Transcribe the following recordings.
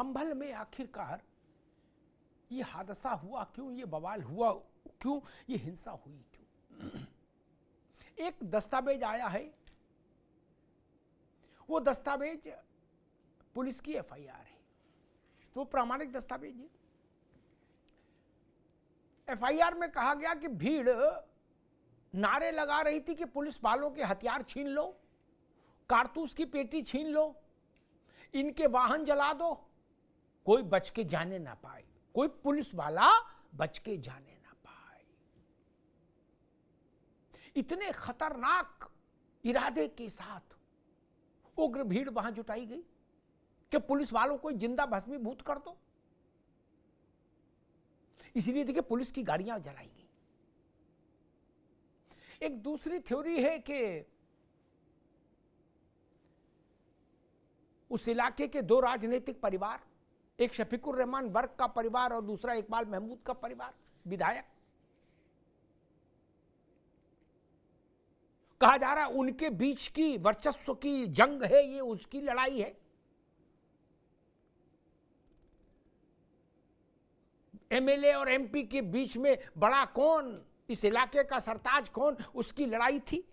संभल में आखिरकार ये हादसा हुआ क्यों, ये बवाल हुआ क्यों, ये हिंसा हुई क्यों? एक दस्तावेज आया है, वो दस्तावेज पुलिस की एफआईआर है, तो प्रामाणिक दस्तावेज है। एफआईआर में कहा गया कि भीड़ नारे लगा रही थी कि पुलिस वालों के हथियार छीन लो, कारतूस की पेटी छीन लो, इनके वाहन जला दो, कोई बच के जाने ना पाए, कोई पुलिस वाला बच के जाने ना पाए। इतने खतरनाक इरादे के साथ उग्र भीड़ वहां जुटाई गई कि पुलिस वालों को जिंदा भस्मीभूत कर दो। इसलिए देखिए पुलिस की गाड़ियां जलाई गई। एक दूसरी थ्योरी है कि उस इलाके के दो राजनीतिक परिवार, एक शफीकुर रहमान वर्क का परिवार और दूसरा इकबाल महमूद का परिवार, विधायक, कहा जा रहा है उनके बीच की वर्चस्व की जंग है, ये उसकी लड़ाई है। एमएलए और एमपी के बीच में बड़ा कौन, इस इलाके का सरताज कौन, उसकी लड़ाई थी।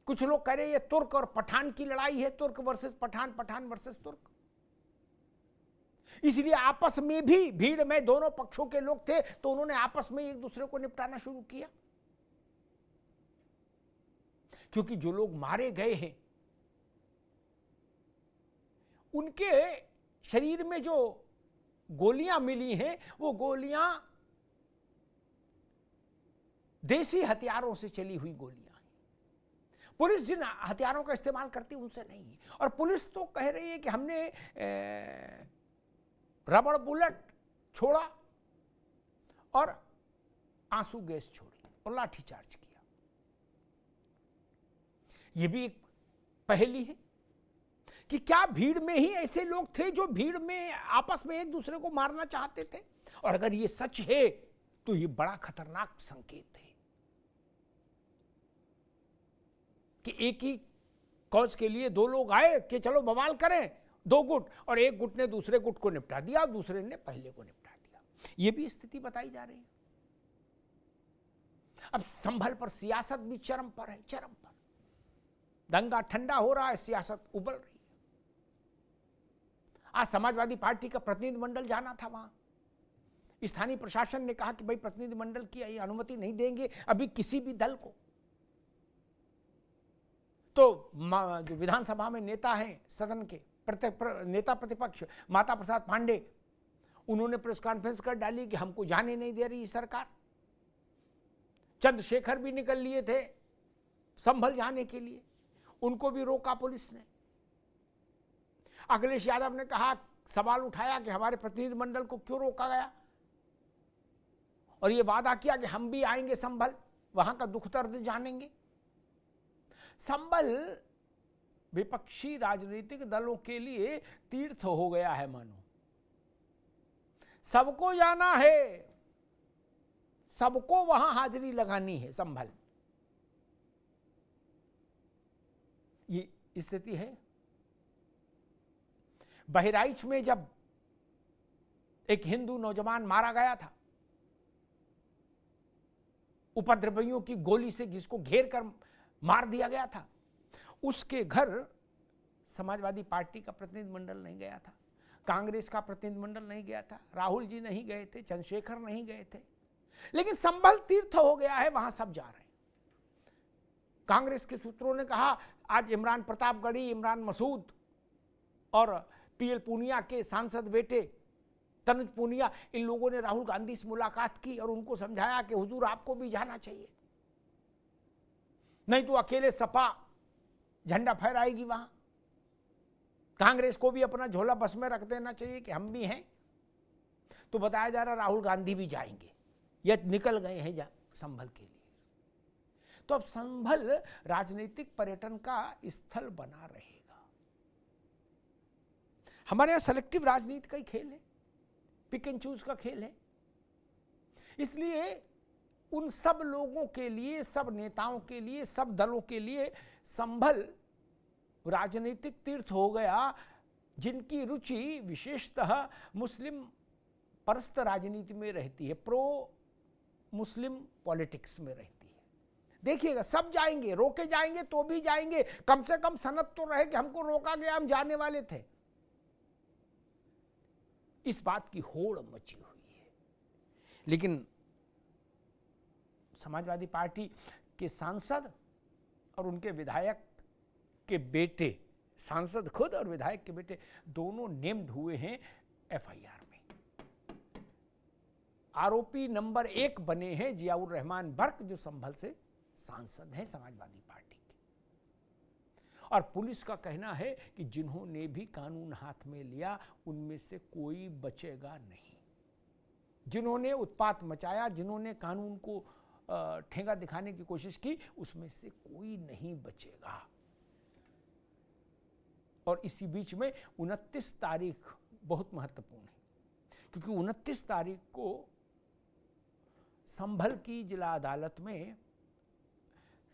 कुछ लोग कह रहे ये तुर्क और पठान की लड़ाई है, तुर्क वर्सेस पठान, पठान वर्सेस तुर्क। इसलिए आपस में भी भीड़ में दोनों पक्षों के लोग थे, तो उन्होंने आपस में एक दूसरे को निपटाना शुरू किया। क्योंकि जो लोग मारे गए हैं उनके शरीर में जो गोलियां मिली हैं, वो गोलियां देसी हथियारों से चली हुई गोलियां हैं। पुलिस जिन हथियारों का इस्तेमाल करती उनसे नहीं है। और पुलिस तो कह रही है कि हमने रबड़ बुलेट छोड़ा और आंसू गैस छोड़ी और लाठीचार्ज किया। यह भी एक पहेली है कि क्या भीड़ में ही ऐसे लोग थे जो भीड़ में आपस में एक दूसरे को मारना चाहते थे? और अगर ये सच है तो ये बड़ा खतरनाक संकेत है कि एक ही कॉज के लिए दो लोग आए कि चलो बवाल करें, दो गुट, और एक गुट ने दूसरे गुट को निपटा दिया, दूसरे ने पहले को निपटा दिया। ये भी स्थिति बताई जा रही है। अब संभल पर सियासत भी चरम पर है, चरम पर। दंगा ठंडा हो रहा है, सियासत उबल रही है। आज समाजवादी पार्टी का प्रतिनिधिमंडल जाना था वहां। स्थानीय प्रशासन ने कहा कि भाई प्रतिनिधिमंडल की अनुमति नहीं देंगे अभी किसी भी दल को। तो जो विधानसभा में नेता हैं सदन के, नेता प्रतिपक्ष माता प्रसाद पांडे, उन्होंने प्रेस कॉन्फ्रेंस कर डाली कि हमको जाने नहीं दे रही सरकार। चंद्रशेखर भी निकल लिए थे संभल जाने के लिए, उनको भी रोका पुलिस ने। अखिलेश यादव ने कहा, सवाल उठाया कि हमारे प्रतिनिधिमंडल को क्यों रोका गया, और यह वादा किया कि हम भी आएंगे संभल, वहां का दुख दर्द जानेंगे। संभल विपक्षी राजनीतिक दलों के लिए तीर्थ हो गया है मानो। सबको जाना है, सबको वहां हाजिरी लगानी है संभल, ये स्थिति है। बहराइच में जब एक हिंदू नौजवान मारा गया था उपद्रवियों की गोली से, जिसको घेर कर मार दिया गया था, उसके घर समाजवादी पार्टी का प्रतिनिधिमंडल नहीं गया था, कांग्रेस का प्रतिनिधिमंडल नहीं गया था, राहुल जी नहीं गए थे, चंद्रशेखर नहीं गए थे, लेकिन संभल तीर्थ हो गया है, वहां सब जा रहे हैं। कांग्रेस के सूत्रों ने कहा आज इमरान प्रतापगढ़ी, इमरान मसूद और पीएल पूनिया के सांसद बेटे तनुज पूनिया, इन लोगों ने राहुल गांधी से मुलाकात की और उनको समझाया कि हुजूर आपको भी जाना चाहिए, नहीं तो अकेले सपा झंडा फहराएगी वहां। कांग्रेस को भी अपना झोला बस में रख देना चाहिए कि हम भी हैं। तो बताया जा रहा राहुल गांधी भी जाएंगे, ये निकल गए हैं संभल के लिए। तो अब संभल राजनीतिक पर्यटन का स्थल बना रहेगा। हमारे यहां सेलेक्टिव राजनीति का ही खेल है, पिक एंड चूज का खेल है। इसलिए उन सब लोगों के लिए, सब नेताओं के लिए, सब दलों के लिए संभल राजनीतिक तीर्थ हो गया, जिनकी रुचि विशेषतः मुस्लिम परस्त राजनीति में रहती है, प्रो मुस्लिम पॉलिटिक्स में रहती है। देखिएगा, सब जाएंगे, रोके जाएंगे तो भी जाएंगे, कम से कम सनद तो रहे कि हमको रोका गया, हम जाने वाले थे। इस बात की होड़ मची हुई है। लेकिन समाजवादी पार्टी के सांसद और उनके विधायक के बेटे, सांसद खुद और विधायक के बेटे दोनों नेम्ड हुए हैं एफआईआर में। आरोपी नंबर 1 बने हैं जियाउर रहमान बर्क, जो संभल से सांसद हैं समाजवादी पार्टी के। और पुलिस का कहना है कि जिन्होंने भी कानून हाथ में लिया उनमें से कोई बचेगा नहीं। जिन्होंने उत्पात मचाया, जिन्होंने कानून को ठेंगा दिखाने की कोशिश की, उसमें से कोई नहीं बचेगा। और इसी बीच में 29 तारीख बहुत महत्वपूर्ण है, क्योंकि 29 तारीख को संभल की जिला अदालत में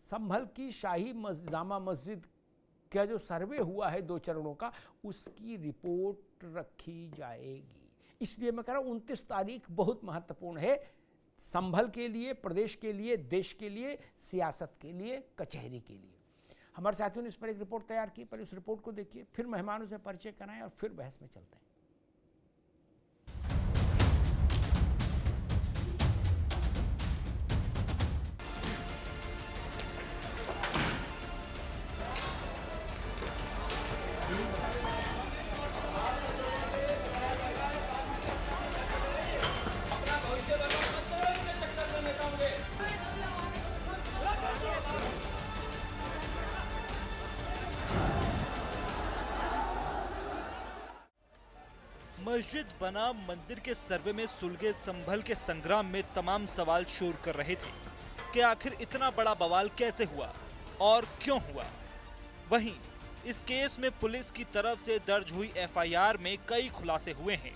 संभल की शाही जामा मस्जिद का जो सर्वे हुआ है 2 चरणों का, उसकी रिपोर्ट रखी जाएगी। इसलिए मैं कह रहा हूं 29 तारीख बहुत महत्वपूर्ण है, संभल के लिए, प्रदेश के लिए, देश के लिए, सियासत के लिए, कचहरी के लिए। हमारे साथियों ने इस पर एक रिपोर्ट तैयार की, पर उस रिपोर्ट को देखिए, फिर मेहमानों से परिचय कराएं और फिर बहस में चलते हैं। मस्जिद बना मंदिर के सर्वे में सुलगे संभल के संग्राम में तमाम सवाल शोर कर रहे थे कि आखिर इतना बड़ा बवाल कैसे हुआ और क्यों हुआ। वहीं इस केस में पुलिस की तरफ से दर्ज हुई एफआईआर में कई खुलासे हुए हैं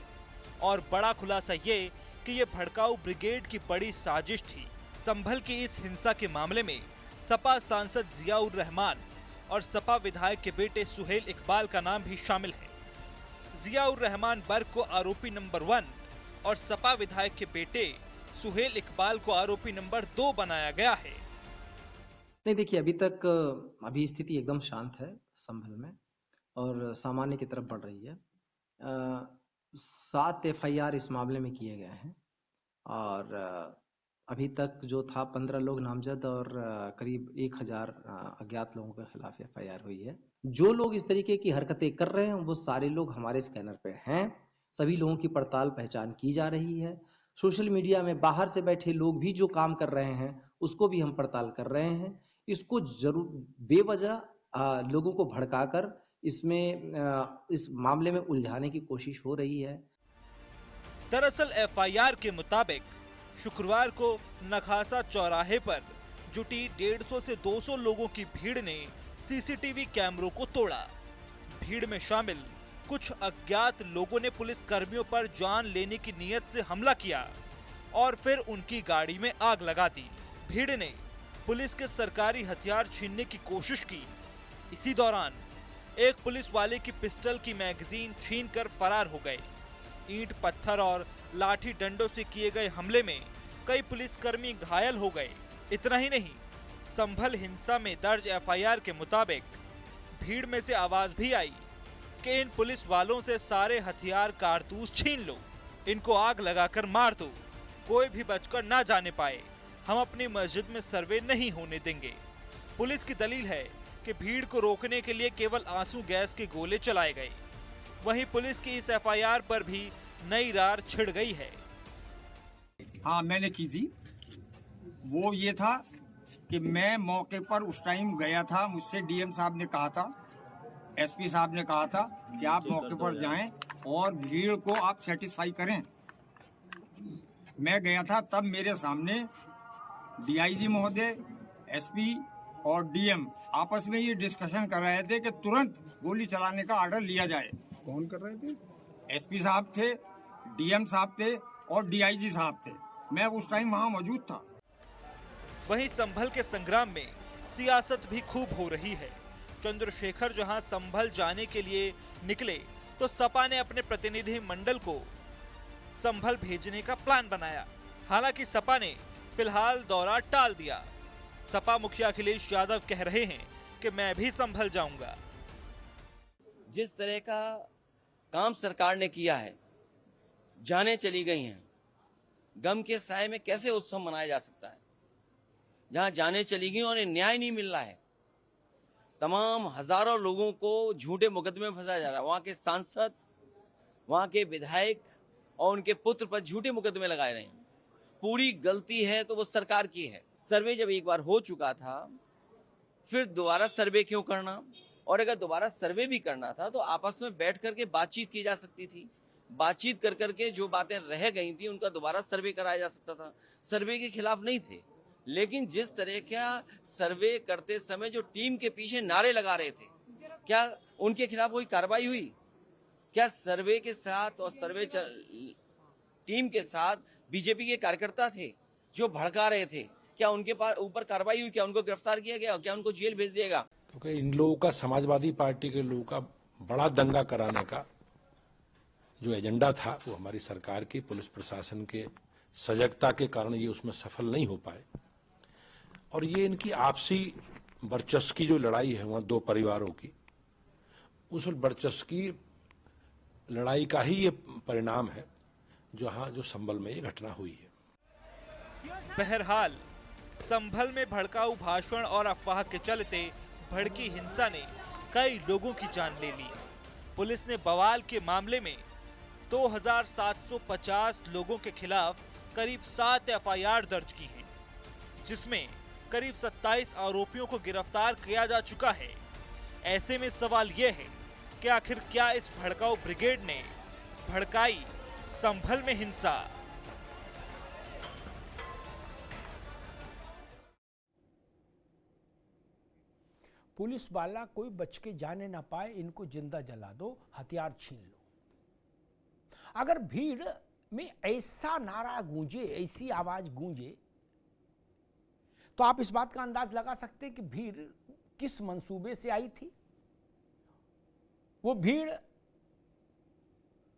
और बड़ा खुलासा ये कि ये भड़काऊ ब्रिगेड की बड़ी साजिश थी। संभल की इस हिंसा के मामले में सपा सांसद जियाउर रहमान और सपा विधायक के बेटे सुहेल इकबाल का नाम भी शामिल है। जियाउर रहमान बर्क को आरोपी नंबर 1 और सपा विधायक के बेटे सुहेल इकबाल को आरोपी नंबर 2 बनाया गया है। नहीं, देखिए, अभी स्थिति एकदम शांत है संभल में और सामान्य की तरफ बढ़ रही है। 7 एफआईआर इस मामले में किए गए हैं और अभी तक जो था 15 लोग नामजद और करीब 1000 अज्ञात लोगों के खिलाफ एफआईआर हुई है। जो लोग इस तरीके की हरकतें कर रहे हैं वो सारे लोग हमारे स्कैनर पे हैं। सभी लोगों की पड़ताल पहचान की जा रही है। सोशल मीडिया में बाहर से बैठे लोग भी जो काम कर रहे हैं उसको भी हम पड़ताल कर रहे हैं। इसको जरूर बेवजह लोगों को भड़काकर इस मामले में उलझाने की कोशिश हो रही है। दरअसल एफआईआर के मुताबिक शुक्रवार को नखासा चौराहे पर जुटी 150 से 200 लोगों की भीड़ ने सीसीटीवी कैमरों को तोड़ा। भीड़ में शामिल कुछ अज्ञात लोगों ने पुलिस कर्मियों पर जान लेने की नीयत से हमला किया और फिर उनकी गाड़ी में आग लगा दी। भीड़ ने पुलिस के सरकारी हथियार छीनने की कोशिश की। इसी दौरान एक पुलिस वाले की पिस्टल की मैगजीन छीनकर फरार हो गए। ईंट, पत्थर और लाठी डंडों से किए गए हमले में कई पुलिसकर्मी घायल हो गए। इतना ही नहीं, संभल हिंसा में दर्ज एफआईआर के मुताबिक भीड़ में से आवाज भी आई कि इन पुलिस वालों से सारे हथियार कारतूस छीन लो, इनको आग लगाकर मार दो, कोई भी बचकर ना जाने पाए, हम अपनी मस्जिद में सर्वे नहीं होने देंगे। पुलिस की दलील है कि भीड़ को रोकने के लिए केवल आंसू गैस के गोले चलाए गए। वहीं पुलिस की इस एफआईआर पर भी नई रार छिड़ गई है। हाँ, मैंने की थी। वो ये था कि मैं मौके पर उस टाइम गया था, मुझसे डीएम साहब ने कहा था, एसपी साहब ने कहा था कि आप मौके पर जाएं और भीड़ को आप सेटिस्फाई करें। मैं गया था, तब मेरे सामने डीआईजी महोदय, एसपी और डीएम आपस में ये डिस्कशन कर रहे थे कि तुरंत गोली चलाने का ऑर्डर लिया जाए। कौन कर रहे थे? एसपी साहब थे, डीएम साहब थे और डीआईजी साहब थे। मैं उस टाइम वहाँ मौजूद था। वहीं संभल के संग्राम में सियासत भी खूब हो रही है। चंद्रशेखर जहां संभल जाने के लिए निकले तो सपा ने अपने प्रतिनिधि मंडल को संभल भेजने का प्लान बनाया। हालांकि सपा ने फिलहाल दौरा टाल दिया। सपा मुखिया अखिलेश यादव कह रहे हैं कि मैं भी संभल जाऊंगा। जिस तरह का काम सरकार ने किया है, जानें चली गई हैं, गम के साए में कैसे उत्सव मनाया जा सकता है? जहां जानें चली गई और न्याय नहीं मिल रहा है, तमाम हजारों लोगों को झूठे मुकदमे में फंसाया जा रहा है। वहां के सांसद, वहां के विधायक और उनके पुत्र पर झूठे मुकदमे लगाए रहे हैं। पूरी गलती है तो वो सरकार की है। सर्वे जब एक बार हो चुका था, फिर दोबारा सर्वे क्यों करना? और अगर दोबारा सर्वे भी करना था तो आपस में बैठ करके बातचीत की जा सकती थी। बातचीत कर करके जो बातें रह गई थी उनका दोबारा सर्वे कराया जा सकता था। सर्वे के खिलाफ नहीं थे, लेकिन जिस तरह का सर्वे करते समय जो टीम के पीछे नारे लगा रहे थे, क्या उनके खिलाफ कोई कार्रवाई हुई? क्या सर्वे के साथ और सर्वे टीम के साथ बीजेपी के कार्यकर्ता थे जो भड़का रहे थे? क्या उनके पास ऊपर कार्रवाई हुई? क्या उनको गिरफ्तार किया गया? क्या उनको जेल भेज दिया गया? क्योंकि इन लोगों का, समाजवादी पार्टी के लोगों का बड़ा दंगा कराने का जो एजेंडा था, वो हमारी सरकार की पुलिस प्रशासन के सजगता के कारण ये उसमें सफल नहीं हो पाए। और ये इनकी आपसी वर्चस्व की जो लड़ाई है वहां दो परिवारों की, उस वर्चस्व की लड़ाई का ही ये परिणाम है जो संभल में ये घटना हुई है। बहरहाल संभल में भड़काऊ भाषण और अफवाह के चलते भड़की हिंसा ने कई लोगों की जान ले ली। पुलिस ने बवाल के मामले में 2750 लोगों के खिलाफ करीब 7 एफआईआर दर्ज की हैं, जिसमें करीब 27 आरोपियों को गिरफ्तार किया जा चुका है। ऐसे में सवाल यह है कि आखिर क्या इस भड़काऊ ब्रिगेड ने भड़काई संभल में हिंसा? पुलिस वाला कोई बच के जाने ना पाए, इनको जिंदा जला दो, हथियार छीन लो। अगर भीड़ में ऐसा नारा गूंजे, ऐसी आवाज गूंजे, तो आप इस बात का अंदाज लगा सकते हैं कि भीड़ किस मंसूबे से आई थी। वो भीड़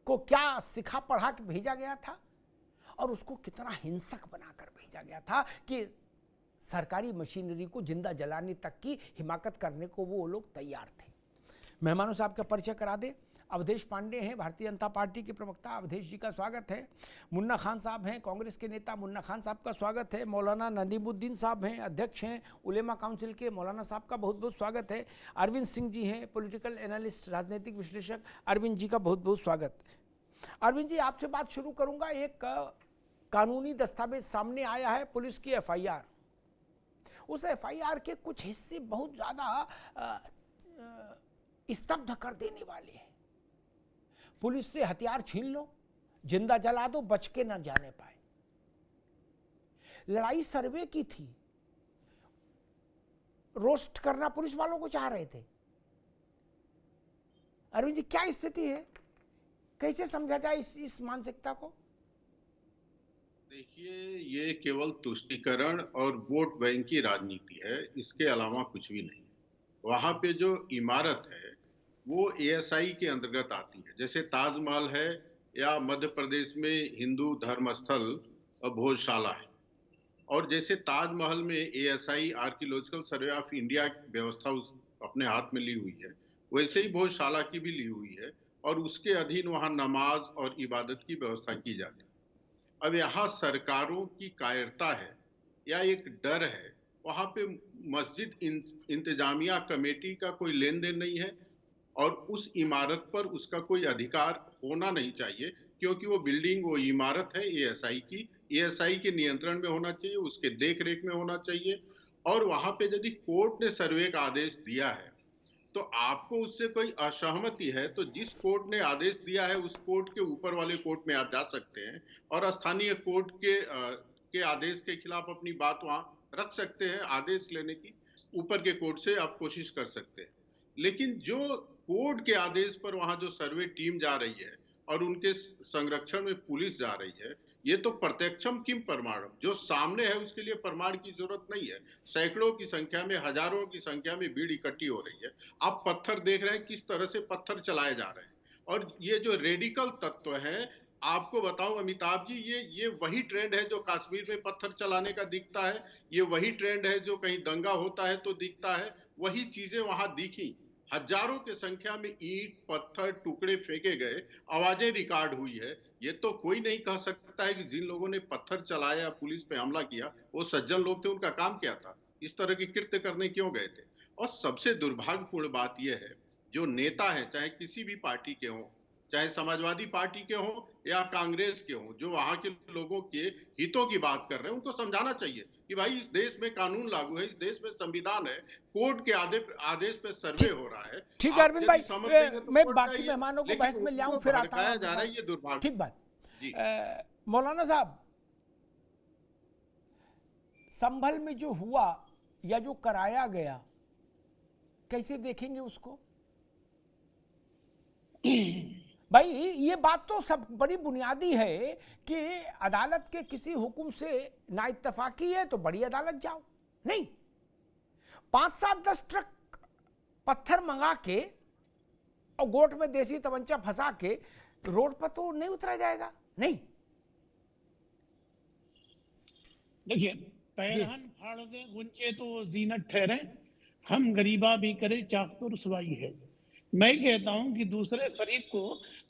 को क्या सिखा पढ़ा के भेजा गया था और उसको कितना हिंसक बनाकर भेजा गया था कि सरकारी मशीनरी को जिंदा जलाने तक की हिमाकत करने को वो लोग तैयार थे। मेहमानों से आपका परिचय करा दे। अवधेश पांडे हैं, भारतीय जनता पार्टी के प्रवक्ता, अवधेश जी का स्वागत है। मुन्ना खान साहब हैं, कांग्रेस के नेता, मुन्ना खान साहब का स्वागत है। मौलाना नदीमुद्दीन साहब हैं, अध्यक्ष हैं उलेमा काउंसिल के, मौलाना साहब का बहुत बहुत स्वागत है। अरविंद सिंह जी हैं, पॉलिटिकल एनालिस्ट, राजनीतिक विश्लेषक, अरविंद जी का बहुत बहुत स्वागत। अरविंद जी, आपसे बात शुरू करूंगा। एक कानूनी दस्तावेज सामने आया है, पुलिस की एफआईआर। उस एफआईआर के कुछ हिस्से बहुत ज्यादा स्तब्ध कर देने वाले हैं। पुलिस से हथियार छीन लो, जिंदा जला दो, बच के न जाने पाए। लड़ाई सर्वे की थी, रोस्ट करना पुलिस वालों को चाह रहे थे। अरविंद जी, क्या स्थिति है? कैसे समझा जाए इस मानसिकता को? देखिए, ये केवल तुष्टीकरण और वोट बैंक की राजनीति है, इसके अलावा कुछ भी नहीं। वहां पे जो इमारत है वो एएसआई के अंतर्गत आती है। जैसे ताजमहल है या मध्य प्रदेश में हिंदू धर्मस्थल भोजशाला है, और जैसे ताजमहल में ASI archaeological survey of India व्यवस्था अपने हाथ में ली हुई है, वैसे ही भोजशाला की भी ली हुई है और उसके अधीन वहां नमाज और इबादत की व्यवस्था की जाती है। अब यहाँ सरकारों की कायरता है या एक डर है। वहां पे मस्जिद इंतजामिया कमेटी का कोई लेन देन नहीं है और उस इमारत पर उसका कोई अधिकार होना नहीं चाहिए, क्योंकि वो बिल्डिंग, वो इमारत है एएसआई की। एएसआई के नियंत्रण में होना चाहिए, उसके देख रेख में होना चाहिए। और वहां पे यदि कोर्ट ने सर्वे का आदेश दिया है तो आपको उससे कोई असहमति है तो जिस कोर्ट ने आदेश दिया है उस कोर्ट के ऊपर वाले कोर्ट में आप जा सकते हैं और स्थानीय कोर्ट के आदेश के खिलाफ अपनी बात वहां रख सकते हैं। आदेश लेने की ऊपर के कोर्ट से आप कोशिश कर सकते हैं। लेकिन जो कोर्ट के आदेश पर वहां जो सर्वे टीम जा रही है और उनके संरक्षण में पुलिस जा रही है, ये तो प्रत्यक्षम किम प्रमाणम, जो सामने है उसके लिए प्रमाण की जरूरत नहीं है। सैकड़ों की संख्या में, हजारों की संख्या में भीड़ इकट्ठी हो रही है। आप पत्थर देख रहे हैं, किस तरह से पत्थर चलाए जा रहे हैं। और ये जो रेडिकल तत्व हैं, आपको बताऊं अमिताभ जी, ये वही ट्रेंड है जो कश्मीर में पत्थर चलाने का दिखता है, ये वही ट्रेंड है जो कहीं दंगा होता है तो दिखता है, वही चीजें वहां दिखी। हजारों की संख्या में ईंट पत्थर टुकड़े फेंके गए, आवाजें रिकॉर्ड हुई है। ये तो कोई नहीं कह सकता है कि जिन लोगों ने पत्थर चलाया, पुलिस पे हमला किया, वो सज्जन लोग थे, उनका काम क्या था, इस तरह के कृत्य करने क्यों गए थे। और सबसे दुर्भाग्यपूर्ण बात यह है, जो नेता है चाहे किसी भी पार्टी के हों, चाहे समाजवादी पार्टी के हों या कांग्रेस के हों, जो वहां के लोगों के हितों की बात कर रहे हैं, उनको समझाना चाहिए कि भाई इस देश में कानून लागू है, इस देश में संविधान है, कोर्ट के आदेश पे सर्वे हो रहा है। ठीक है अरविंद भाई, तो मैं बाकी मेहमानों को बहस में ले आऊं, फिर आता हूं। जा रहा है, ये दुर्भाग्य। ठीक बात। मौलाना साहब, संभल में जो हुआ या जो कराया गया, कैसे देखेंगे उसको? भाई ये बात तो सब बड़ी बुनियादी है कि अदालत के किसी हुक्म से ना इत्तेफाकी है तो बड़ी अदालत जाओ, नहीं 5-7-10 ट्रक पत्थर मंगा के और गोट में देसी तमंचा फंसा के रोड पर तो नहीं उतरा जाएगा। नहीं, देखिए, पैरहन फाड़ दे गुंचे तो जीनत ठहरे, हम गरीबा भी करे चाक तो रुसवाई है। मैं कहता हूं कि दूसरे फरीक को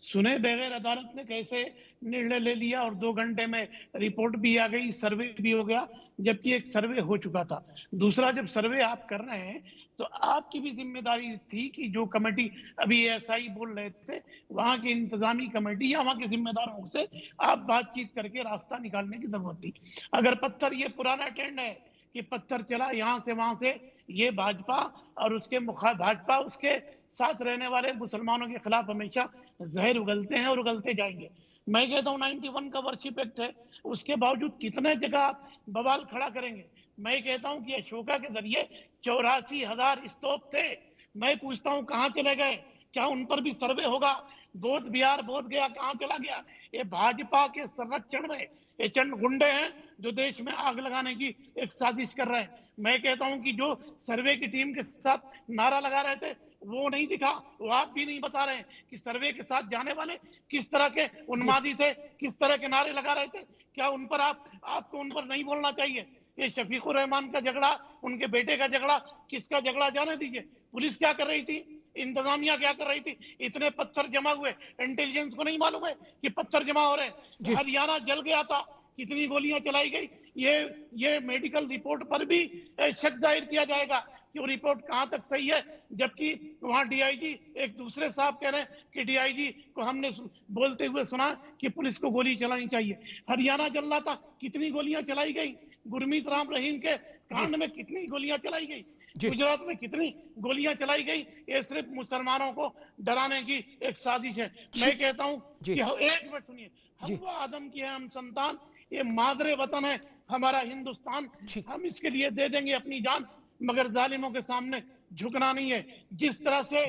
सुने बगैर अदालत ने कैसे निर्णय ले लिया और 2 घंटे में रिपोर्ट भी आ गई, सर्वे भी हो गया, जबकि एक सर्वे हो चुका था। दूसरा, जब सर्वे आप कर रहे हैं तो आपकी भी जिम्मेदारी थी कि जो कमेटी अभी एएसआई बोल रहे थे, वहां की इंतजामी कमेटी या वहां के जिम्मेदारों से आप बातचीत करके रास्ता निकालने की जरूरत थी। अगर पत्थर, ये पुराना ट्रेंड है कि पत्थर चला यहाँ से वहां से, ये भाजपा और उसके भाजपा उसके साथ रहने वाले मुसलमानों के खिलाफ हमेशा जहर उगलते हैं और उगलते जाएंगे। मैं कहता हूँ 91 का वर्शिप एक्ट है, उसके बावजूद कितने जगह आप बवाल खड़ा करेंगे। मैं कहता हूँ कि अशोका के जरिए 84,000 स्तूप थे, मैं पूछता हूँ कहाँ चले गए? क्या उन पर भी सर्वे होगा? बोध बिहार, बोध गया, कहाँ चला गया? ये भाजपा के संरक्षण में ये चंड गुंडे हैं जो देश में आग लगाने की एक साजिश कर रहे हैं। मैं कहता हूं कि जो सर्वे की टीम के साथ नारा लगा रहे थे वो नहीं दिखा, वो आप भी नहीं बता रहे हैं कि सर्वे के साथ जाने वाले किस तरह के उन्मादी थे, किस तरह के नारे लगा रहे थे। क्या उन पर आपको उन पर नहीं बोलना चाहिए? ये शफीकुर रहमान का झगड़ा, उनके बेटे का झगड़ा, किसका झगड़ा जाने दीजिए। पुलिस क्या कर रही थी, इंतजामिया क्या कर रही थी? इतने पत्थर जमा हुए, इंटेलिजेंस को नहीं मालूम है कि पत्थर जमा हो रहे हैं? हरियाणा जल गया था, कितनी गोलियां चलाई गई, ये मेडिकल रिपोर्ट पर भी शक जाहिर किया जाएगा कि वो रिपोर्ट कहां तक सही है। जबकि वहां डीआईजी एक दूसरे साहब कह रहे हैं कि डीआईजी को हमने बोलते हुए सुना कि पुलिस को गोली चलानी चाहिए। हरियाणा जल रहा था, कितनी गोलियां चलाई गई? गुरमीत राम रहीम के कांड में कितनी गोलियां चलाई गई? गुजरात में कितनी गोलियां चलाई गई? ये सिर्फ मुसलमानों को डराने की एक साजिश है। मैं कहता हूं कि एक मिनट सुनिए, हव्वा आदम की है हम संतान, ये मादरे वतन है हमारा हिंदुस्तान, हम इसके लिए दे देंगे अपनी जान, मगर जालिमों के सामने झुकना नहीं है। जिस तरह से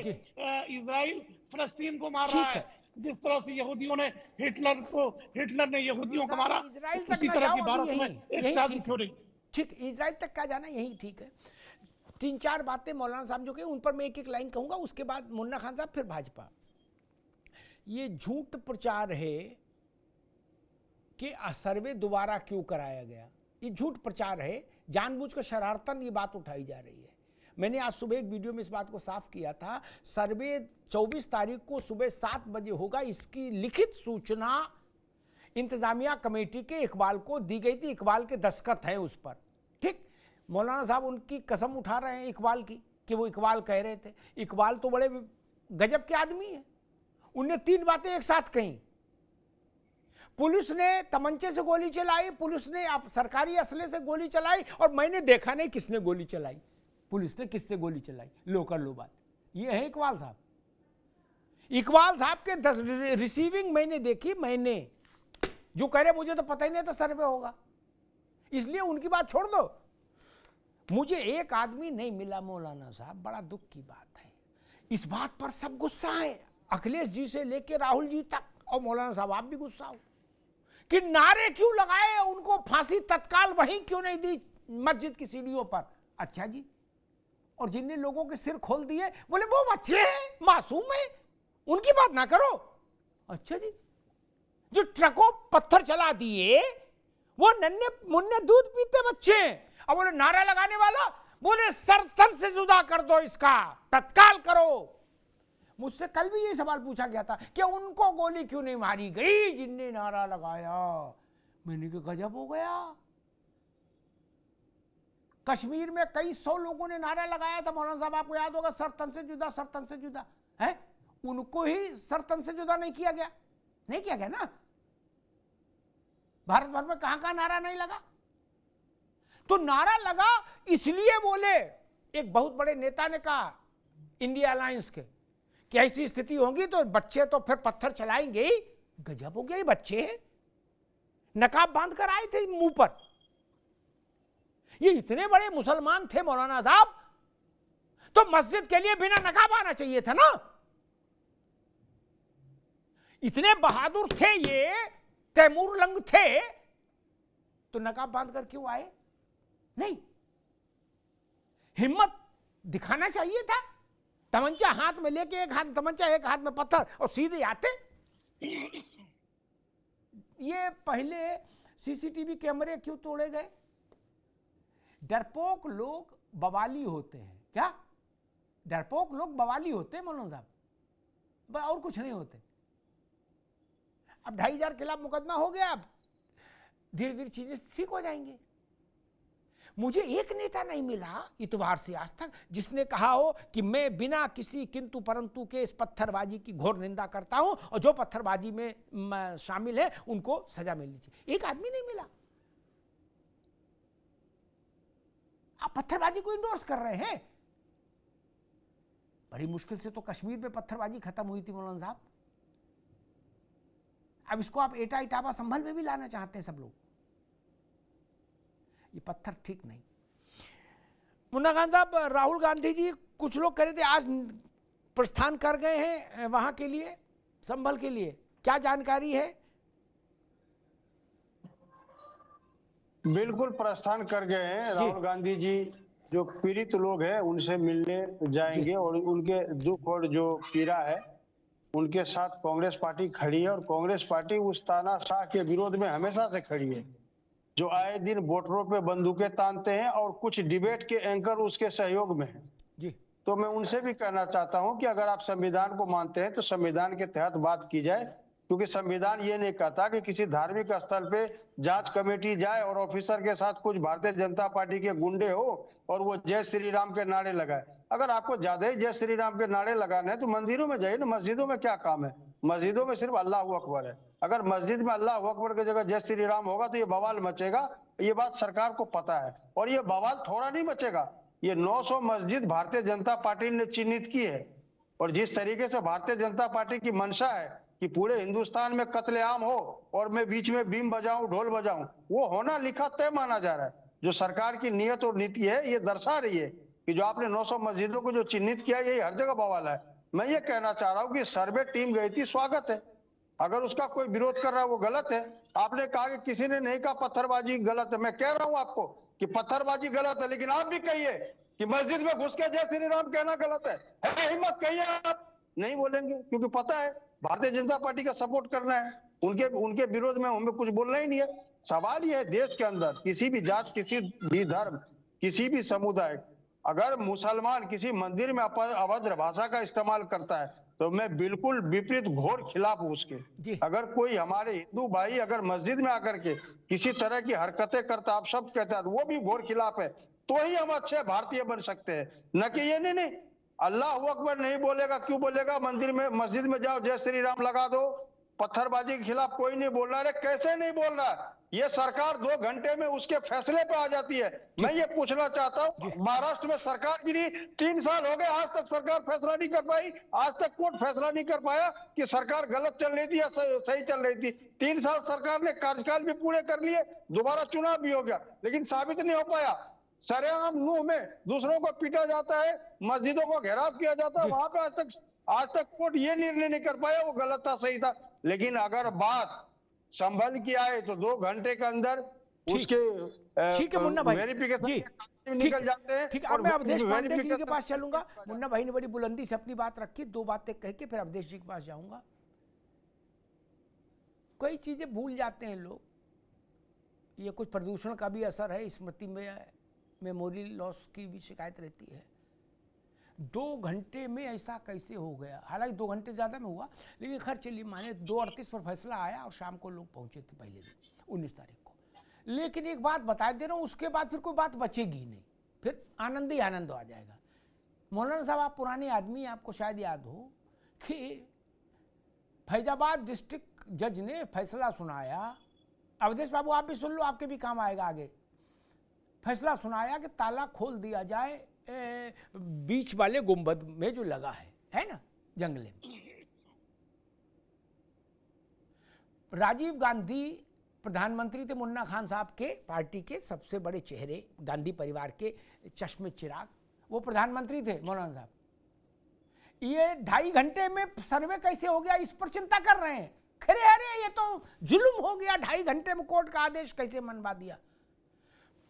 इजराइल फलस्तीन को मार रहा है, जिस तरह से यहूदियों ने हिटलर ने यहूदियों को मारा, उसी तरह की भारत में एक साजिश हो रही। ठीक, इजराइल तक का जाना यही ठीक है। 3-4 बातें मौलाना साहब जो कहे उन पर मैं एक लाइन कहूंगा, उसके बाद मुन्ना खान साहब, फिर भाजपा। ये झूठ प्रचार है कि सर्वे दोबारा क्यों कराया गया, ये झूठ प्रचार है, जानबूझकर शरारतन ये बात उठाई जा रही है। मैंने आज सुबह एक वीडियो में इस बात को साफ किया था। सर्वे 24 तारीख को सुबह 7 बजे होगा, इसकी लिखित सूचना इंतजामिया कमेटी के इकबाल को दी गई थी, इकबाल के दस्तखत हैं उस पर। ठीक, मौलाना साहब उनकी कसम उठा रहे हैं इकबाल की कि वो इकबाल कह रहे थे। इकबाल तो बड़े गजब के आदमी हैं, उनने 3 बातें एक साथ कही। पुलिस ने तमंचे से गोली चलाई, पुलिस ने सरकारी असले से गोली चलाई, और मैंने देखा नहीं किसने गोली चलाई, पुलिस ने किससे गोली चलाई, लो कर लो बात। ये है इकबाल साहब। इकबाल साहब के 10 रिसीविंग मैंने देखी, मैंने जो कह रहे मुझे तो पता ही नहीं था सर्वे होगा, इसलिए उनकी बात छोड़ दो। मुझे एक आदमी नहीं मिला मौलाना साहब, बड़ा दुख की बात है। इस बात पर सब गुस्सा है, अखिलेश जी से लेके राहुल जी तक, और मौलाना साहब आप भी गुस्सा हो कि नारे क्यों लगाए, उनको फांसी तत्काल वहीं क्यों नहीं दी मस्जिद की सीढ़ियों पर। अच्छा जी, और जिनने लोगों के सिर खोल दिए बोले वो बच्चे हैं, मासूम है, उनकी बात ना करो। अच्छा जी, जो ट्रकों पत्थर चला दिए वो नन्हे मुन्ने दूध पीते बच्चे। अब बोले नारा लगाने वाला, बोले सर तन से जुदा कर दो इसका, तत्काल करो। मुझसे कल भी ये सवाल पूछा गया था कि उनको गोली क्यों नहीं मारी गई जिनने नारा लगाया। मैंने कहा गजब हो गया। कश्मीर में कई 100 लोगों ने नारा लगाया था मौलाना साहब, आपको याद होगा, सर तन से जुदा, सर तन से जुदा है। उनको ही सर तन से जुदा नहीं किया गया, नहीं किया गया ना। भारत भर में कहां कहां नारा नहीं लगा। तो नारा लगा इसलिए बोले, एक बहुत बड़े नेता ने कहा इंडिया अलायंस के कि ऐसी स्थिति होगी तो बच्चे तो फिर पत्थर चलाएंगे ही। गजब हो गया, ये बच्चे नकाब बांध कर आए थे मुंह पर। ये इतने बड़े मुसलमान थे मौलाना साहब, तो मस्जिद के लिए बिना नकाब आना चाहिए था ना। इतने बहादुर थे ये, तैमूर लंग थे, तो नकाब बांध कर क्यों आए? नहीं, हिम्मत दिखाना चाहिए था। तमंचा हाथ में लेके, एक हाथ तमंचा एक हाथ में पत्थर, और सीधे आते। ये पहले सीसीटीवी कैमरे क्यों तोड़े गए? डरपोक लोग बवाली होते हैं। क्या डरपोक लोग बवाली होते हैं मौलाना साहब, और कुछ नहीं होते। अब 2500 के खिलाफ मुकदमा हो गया, अब धीरे धीरे चीजें ठीक हो जाएंगी। मुझे एक नेता नहीं मिला इतवार से आज तक जिसने कहा हो कि मैं बिना किसी किंतु परंतु के इस पत्थरबाजी की घोर निंदा करता हूं और जो पत्थरबाजी में शामिल है उनको सजा मिलनी चाहिए। एक आदमी नहीं मिला। आप पत्थरबाजी को इंडोर्स कर रहे हैं। बड़ी मुश्किल से तो कश्मीर में पत्थरबाजी खत्म हुई थी मौलाना साहब। अब इसको आप एटा इटावा संभल में भी लाना चाहते हैं सब लोग। ये पत्थर ठीक नहीं। मुन्ना खान साहब, राहुल गांधी जी कुछ लोग कह रहे थे आज प्रस्थान कर गए हैं वहां के लिए, संभल के लिए, क्या जानकारी है? बिल्कुल प्रस्थान कर गए हैं राहुल गांधी जी। जो पीड़ित लोग हैं उनसे मिलने जाएंगे और उनके दुख और जो पीड़ा है उनके साथ कांग्रेस पार्टी खड़ी है। और कांग्रेस पार्टी उस तानाशाह के विरोध में हमेशा से खड़ी है जो आए दिन वोटरों पे बंदूकें तानते हैं और कुछ डिबेट के एंकर उसके सहयोग में हैं। तो मैं उनसे भी कहना चाहता हूं कि अगर आप संविधान को मानते हैं तो संविधान के तहत बात की जाए, क्योंकि संविधान ये नहीं कहता कि किसी धार्मिक स्थल पे जांच कमेटी जाए और ऑफिसर के साथ कुछ भारतीय जनता पार्टी के गुंडे हो और वो जय श्री राम के नारे लगाए। अगर आपको ज्यादा ही जय श्री राम के नारे लगाने हैं तो मंदिरों में जाइए ना। मस्जिदों में क्या काम है? मस्जिदों में सिर्फ अल्लाह अकबर है। अगर मस्जिद में अल्लाह अकबर की जगह जय श्री राम होगा तो ये बवाल मचेगा। ये बात सरकार को पता है और ये बवाल थोड़ा नहीं मचेगा। ये 900 मस्जिद भारतीय जनता पार्टी ने चिन्हित की है और जिस तरीके से भारतीय जनता पार्टी की मंशा है कि पूरे हिंदुस्तान में कत्लेआम हो और मैं बीच में बीम बजाऊं, ढोल बजाऊं, वो होना लिखा तय माना जा रहा है। जो सरकार की नियत और नीति है ये दर्शा रही है कि जो आपने 900 मस्जिदों को जो चिन्हित किया यही हर जगह बवाल है। मैं ये कहना चाह रहा हूँ कि सर्वे टीम गई थी, स्वागत है। अगर उसका कोई विरोध कर रहा है वो गलत है। आपने कहा कि किसी ने नहीं कहा पत्थरबाजी गलत है। मैं कह रहा हूं आपको कि पत्थरबाजी गलत है, लेकिन आप भी कहिए कि मस्जिद में घुस के जय श्री राम कहना गलत है हिम्मत कहिए। आप नहीं बोलेंगे क्योंकि पता है भारतीय जनता पार्टी का सपोर्ट करना है। उनके विरोध में हमें कुछ बोलना ही नहीं है। सवाल यह है देश के अंदर किसी भी जात, किसी भी धर्म, किसी भी समुदाय, अगर मुसलमान किसी मंदिर में अभद्र भाषा का इस्तेमाल करता है तो मैं बिल्कुल विपरीत घोर खिलाफ हूं उसके। अगर कोई हमारे हिंदू भाई अगर मस्जिद में आकर के किसी तरह की हरकतें करता, आप शब्द कहते हैं, वो भी घोर खिलाफ है। तो ही हम अच्छे भारतीय बन सकते हैं, न कि ये नहीं अल्लाह अकबर नहीं बोलेगा। क्यों बोलेगा? मंदिर में मस्जिद में जाओ जय श्री राम लगा दो। पत्थरबाजी के खिलाफ कोई नहीं बोल रहा है। कैसे नहीं बोल रहा? ये सरकार 2 घंटे में उसके फैसले पे आ जाती है। मैं ये पूछना चाहता हूँ, महाराष्ट्र में सरकार गिरी, 3 साल हो गए, आज तक सरकार फैसला नहीं कर पाई। आज तक कोर्ट फैसला नहीं कर पाया कि सरकार गलत चल रही थी या सही चल रही थी। 3 साल सरकार ने कार्यकाल भी पूरे कर लिए, दोबारा चुनाव भी हो गया, लेकिन साबित नहीं हो पाया। सरेआम मुंह में दूसरों को पीटा जाता है, मस्जिदों को घेराव किया जाता है। वहां पे आज तक कोर्ट ये निर्णय नहीं कर पाया वो गलत था सही था। लेकिन अगर बात संभल की आए तो 2 घंटे के अंदर उसके ठीक है मुन्ना भाई वेरिफिकेशन जी, निकल जाते हैं। ठीक है। और अब मैं अवधेश पांडे जी के verification पास चलूंगा। मुन्ना भाई ने बड़ी बुलंदी से अपनी बात रखी, 2 बातें कह के फिर अवधेश जी के पास जाऊंगा। कई चीजें भूल जाते हैं लोग, ये कुछ प्रदूषण का भी असर है, स्मृति में मेमोरी लॉस की भी शिकायत रहती है। 2 घंटे में ऐसा कैसे हो गया? हालांकि 2 घंटे ज़्यादा में हुआ, लेकिन खैर चलिए माने 2:38 पर फैसला आया और शाम को लोग पहुंचे थे पहले दिन 19 तारीख को। लेकिन एक बात बता दे रहा हूँ, उसके बाद फिर कोई बात बचेगी नहीं, फिर आनंद ही आनंद आ जाएगा। मौलाना साहब, आप पुराने आदमी, आपको शायद याद हो कि फैजाबाद डिस्ट्रिक्ट जज ने फैसला सुनाया, अवधेश बाबू आप भी सुन लो, आपके भी काम आएगा आगे। फैसला सुनाया कि ताला खोल दिया जाए बीच वाले गुंबद में जो लगा है ना, जंगले में। राजीव गांधी प्रधानमंत्री थे, मुन्ना खान साहब के पार्टी के सबसे बड़े चेहरे, गांधी परिवार के चश्मे चिराग, वो प्रधानमंत्री थे मौलाना साहब। ये 2.5 घंटे में सर्वे कैसे हो गया, इस पर चिंता कर रहे हैं। खरे अरे ये तो जुल्म हो गया, 2.5 घंटे में कोर्ट का आदेश कैसे मनवा दिया।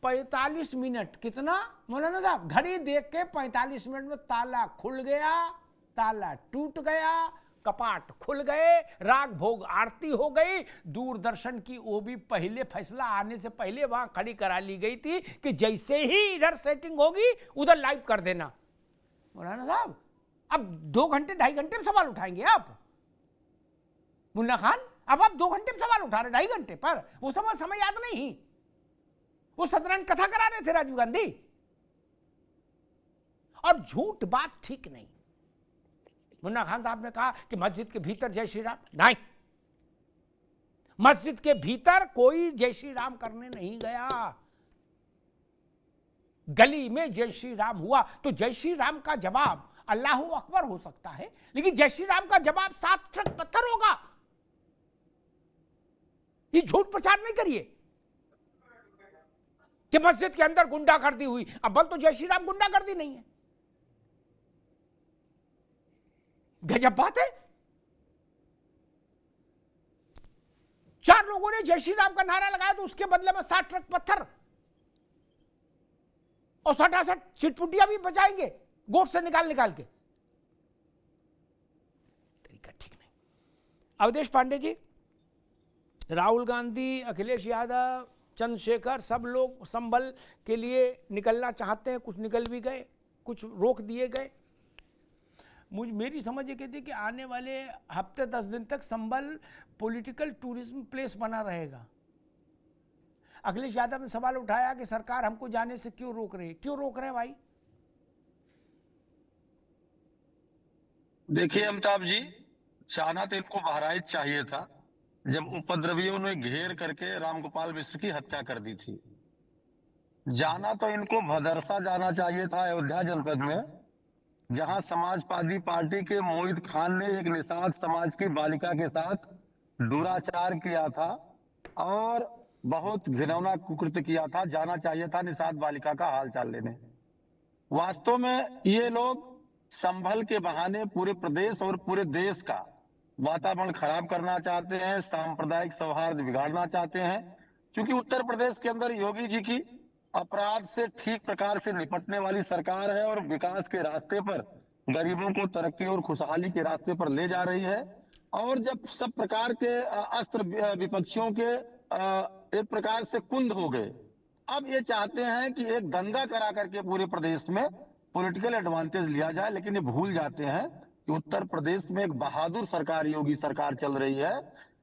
45 मिनट, कितना मौलाना साहब? घड़ी देख के 45 मिनट में ताला खुल गया, ताला टूट गया, कपाट खुल गए, राग भोग आरती हो गई। दूरदर्शन की ओबी पहले फैसला आने से पहले वहां खड़ी करा ली गई थी कि जैसे ही इधर सेटिंग होगी उधर लाइव कर देना। मौलाना साहब अब 2 घंटे 2.5 घंटे में सवाल उठाएंगे आप? मुन्ना खान, अब आप 2 घंटे में सवाल उठा रहे 2.5 घंटे पर? वो समय याद नहीं, वो सत्यनारायण कथा करा रहे थे राजीव गांधी। और झूठ बात ठीक नहीं। मुन्ना खान साहब ने कहा कि मस्जिद के भीतर जय श्री राम, नहीं, मस्जिद के भीतर कोई जय श्री राम करने नहीं गया। गली में जय श्री राम हुआ तो जय श्री राम का जवाब अल्लाह अकबर हो सकता है, लेकिन जय श्री राम का जवाब 7 ट्रक पत्थर होगा। ये झूठ प्रचार नहीं करिए कि मस्जिद के अंदर गुंडागर्दी हुई। अव्वल तो जय श्री राम गुंडागर्दी नहीं है। गजब बात है। 4 लोगों ने जय श्री राम का नारा लगाया तो उसके बदले में 7 ट्रक पत्थर और 67 चिटपुटियां भी बचाएंगे गोट से निकाल के। तरीका ठीक नहीं। अवधेश पांडे जी, राहुल गांधी, अखिलेश यादव, चंद्रशेखर, सब लोग संभल के लिए निकलना चाहते हैं, कुछ निकल भी गए, कुछ रोक दिए गए। मेरी समझ ये कहती है कि आने वाले हफ्ते 10 दिन तक संभल पॉलिटिकल टूरिज्म प्लेस बना रहेगा। अखिलेश यादव ने सवाल उठाया कि सरकार हमको जाने से क्यों रोक रही है? क्यों रोक रहे हैं भाई? देखिए अमिताभ जी, जाना तो इनको बहराइच चाहिए था जब उपद्रवियों ने घेर करके रामगोपाल मिश्र की हत्या कर दी थी। जाना तो इनको भदरसा जाना चाहिए था, अयोध्या जनपद में, जहां समाजवादी पार्टी के मोहित खान ने एक निषाद समाज की बालिका के साथ दुराचार किया था और बहुत घिनौना कुकृत्य किया था। जाना चाहिए था निषाद बालिका का हालचाल लेने। वास्तव में ये लोग संभल के बहाने पूरे प्रदेश और पूरे देश का वातावरण खराब करना चाहते हैं, सांप्रदायिक सौहार्द बिगाड़ना चाहते हैं। क्योंकि उत्तर प्रदेश के अंदर योगी जी की अपराध से ठीक प्रकार से निपटने वाली सरकार है और विकास के रास्ते पर, गरीबों को तरक्की और खुशहाली के रास्ते पर ले जा रही है। और जब सब प्रकार के अस्त्र विपक्षियों के एक प्रकार से कुंद हो गए, अब ये चाहते हैं कि एक दंगा करा करके पूरे प्रदेश में पॉलिटिकल एडवांटेज लिया जाए। लेकिन ये भूल जाते हैं कि उत्तर प्रदेश में एक बहादुर सरकार, योगी सरकार चल रही है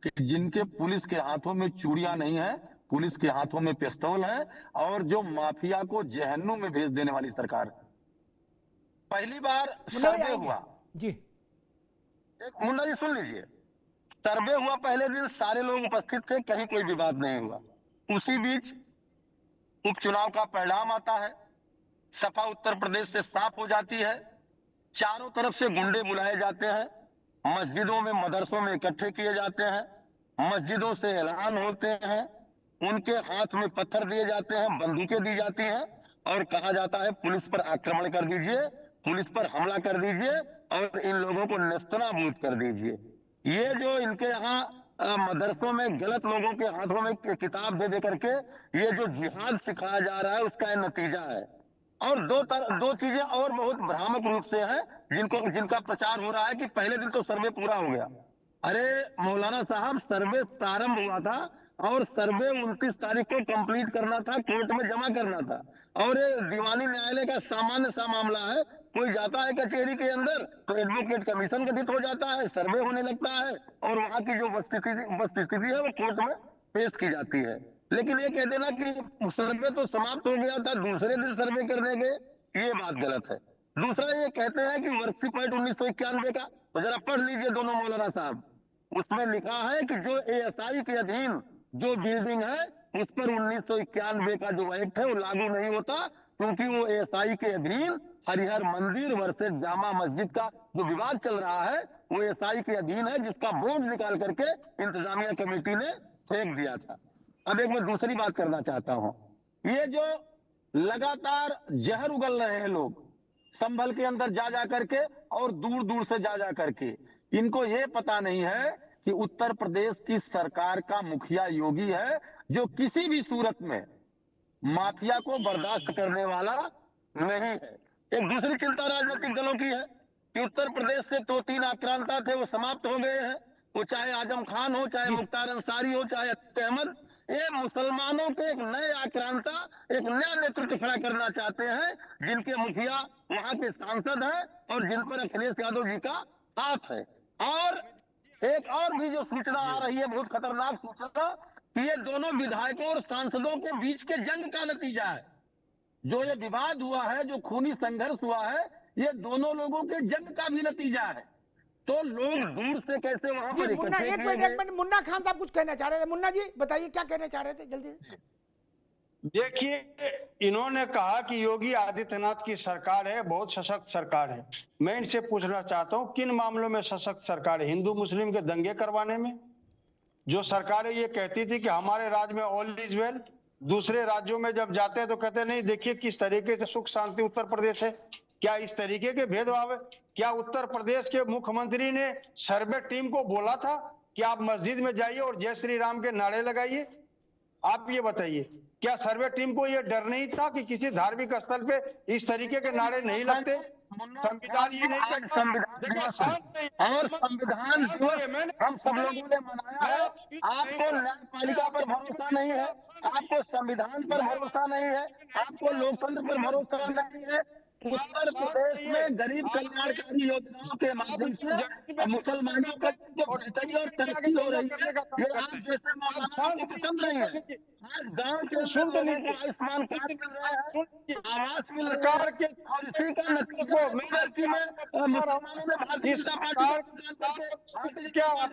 कि जिनके पुलिस के हाथों में चूड़ियां नहीं है, पुलिस के हाथों में पिस्तौल है और जो माफिया को जहन्नुम में भेज देने वाली सरकार। पहली बार सर्वे हुआ जी, एक मुन्ना जी सुन लीजिए, सर्वे हुआ पहले दिन, सारे लोग उपस्थित थे, कहीं कोई विवाद नहीं हुआ। उसी बीच उपचुनाव का परिणाम आता है, सपा उत्तर प्रदेश से साफ हो जाती है, चारों तरफ से गुंडे बुलाए जाते हैं, मस्जिदों में मदरसों में इकट्ठे किए जाते हैं, मस्जिदों से ऐलान होते हैं, उनके हाथ में पत्थर दिए जाते हैं, बंदूकें दी जाती हैं और कहा जाता है पुलिस पर आक्रमण कर दीजिए, पुलिस पर हमला कर दीजिए और इन लोगों को नेस्तनाबूद कर दीजिए। ये जो इनके यहाँ मदरसों में गलत लोगों के हाथों में किताब दे करके ये जो जिहाद सिखाया जा रहा है उसका ये नतीजा है। और दो चीजें और बहुत भ्रामक रूप से हैं जिनका प्रचार हो रहा है कि पहले दिन तो सर्वे पूरा हो गया। अरे मौलाना साहब, सर्वे प्रारंभ हुआ था और सर्वे 29 तारीख को कंप्लीट करना था, कोर्ट में जमा करना था। और ये दीवानी न्यायालय का सामान्य सा मामला है। कोई जाता है कचहरी के अंदर तो एडवोकेट कमीशन गठित हो जाता है, सर्वे होने लगता है और वहां की जो वस्तुस्थिति है वो कोर्ट में पेश की जाती है। लेकिन ये कह देना कि सर्वे तो समाप्त हो गया था, दूसरे दिन सर्वे करने गए, ये बात गलत है। दूसरा ये कहते हैं कि वर्कशीट 1991 का, तो जरा पढ़ लीजिए दोनों मौलाना साहब। उसमें लिखा है कि जो एएसआई के अधीन जो बिल्डिंग है उस पर 1991 का जो एक्ट है वो लागू नहीं होता, क्योंकि वो एएसआई के अधीन हरिहर मंदिर वर्सेस जामा मस्जिद का जो विवाद चल रहा है वो एएसआई के अधीन है, जिसका बोर्ड निकाल करके इंतजामिया कमेटी ने फेंक दिया था। अब एक मैं दूसरी बात करना चाहता हूं। ये जो लगातार जहर उगल रहे हैं लोग संभल के अंदर जा करके और दूर दूर से जा करके, इनको ये पता नहीं है कि उत्तर प्रदेश की सरकार का मुखिया योगी है, जो किसी भी सूरत में माफिया को बर्दाश्त करने वाला नहीं है। एक दूसरी चिंता राजनीतिक दलों की है कि उत्तर प्रदेश से 2-3 आक्रांता थे, वो समाप्त हो गए हैं। वो चाहे आजम खान हो, चाहे मुख्तार अंसारी हो, चाहे अहमद, ये मुसलमानों के एक नए आक्रांता, एक नया नेतृत्व खड़ा करना चाहते हैं, जिनके मुखिया वहां के सांसद हैं और जिन पर अखिलेश यादव जी का हाथ है। और एक और भी जो सूचना आ रही है, बहुत खतरनाक सूचना, कि ये दोनों विधायकों और सांसदों के बीच के जंग का नतीजा है। जो ये विवाद हुआ है, जो खूनी संघर्ष हुआ है, ये दोनों लोगों के जंग का भी नतीजा है। तो लोग दूर से कैसे वहां पर मुन्ना, एक मिनट, मुन्ना खान साहब कुछ कहना चाह रहे थे। मुन्ना जी बताइए क्या कहना चाह रहे थे, जल्दी। देखिए, इन्होंने कहा कि योगी आदित्यनाथ की सरकार है, बहुत सशक्त सरकार है। मैं इनसे पूछना चाहता हूं, किन मामलों में सशक्त सरकार है? हिंदू मुस्लिम के दंगे करवाने में? जो सरकारें ये कहती थी कि हमारे राज्य में ऑल इज वेल, दूसरे राज्यों में जब जाते हैं तो कहते नहीं, देखिए किस तरीके से सुख शांति उत्तर प्रदेश है। क्या इस तरीके के भेदभाव है? क्या उत्तर प्रदेश के मुख्यमंत्री ने सर्वे टीम को बोला था कि आप मस्जिद में जाइए और जय श्री राम के नारे लगाइए? आप ये बताइए, क्या सर्वे टीम को ये डर नहीं था कि किसी धार्मिक स्थल पे इस तरीके के नारे नहीं लगते? संविधान ये नहीं कहता। और संविधान दिवस हम सब लोगों ने मनाया है। आपको न्यायपालिका पर भरोसा नहीं है, आपको संविधान पर भरोसा नहीं है, आपको लोकतंत्र पर भरोसा नहीं है। उत्तर प्रदेश में गरीब कल्याणकारी योजनाओं के माध्यम से मुसलमानों का जो बेहतरी और तरक्की हो रही है, ये आप जैसे मौलाना को पसंद नहीं है। आज गांव के शुद्ध आयुष्मान कार्ड मिल रहा है, आवास मिल रहा है, और इसी का नतीजा मुसलमानों ने भारतीय जनता पार्टी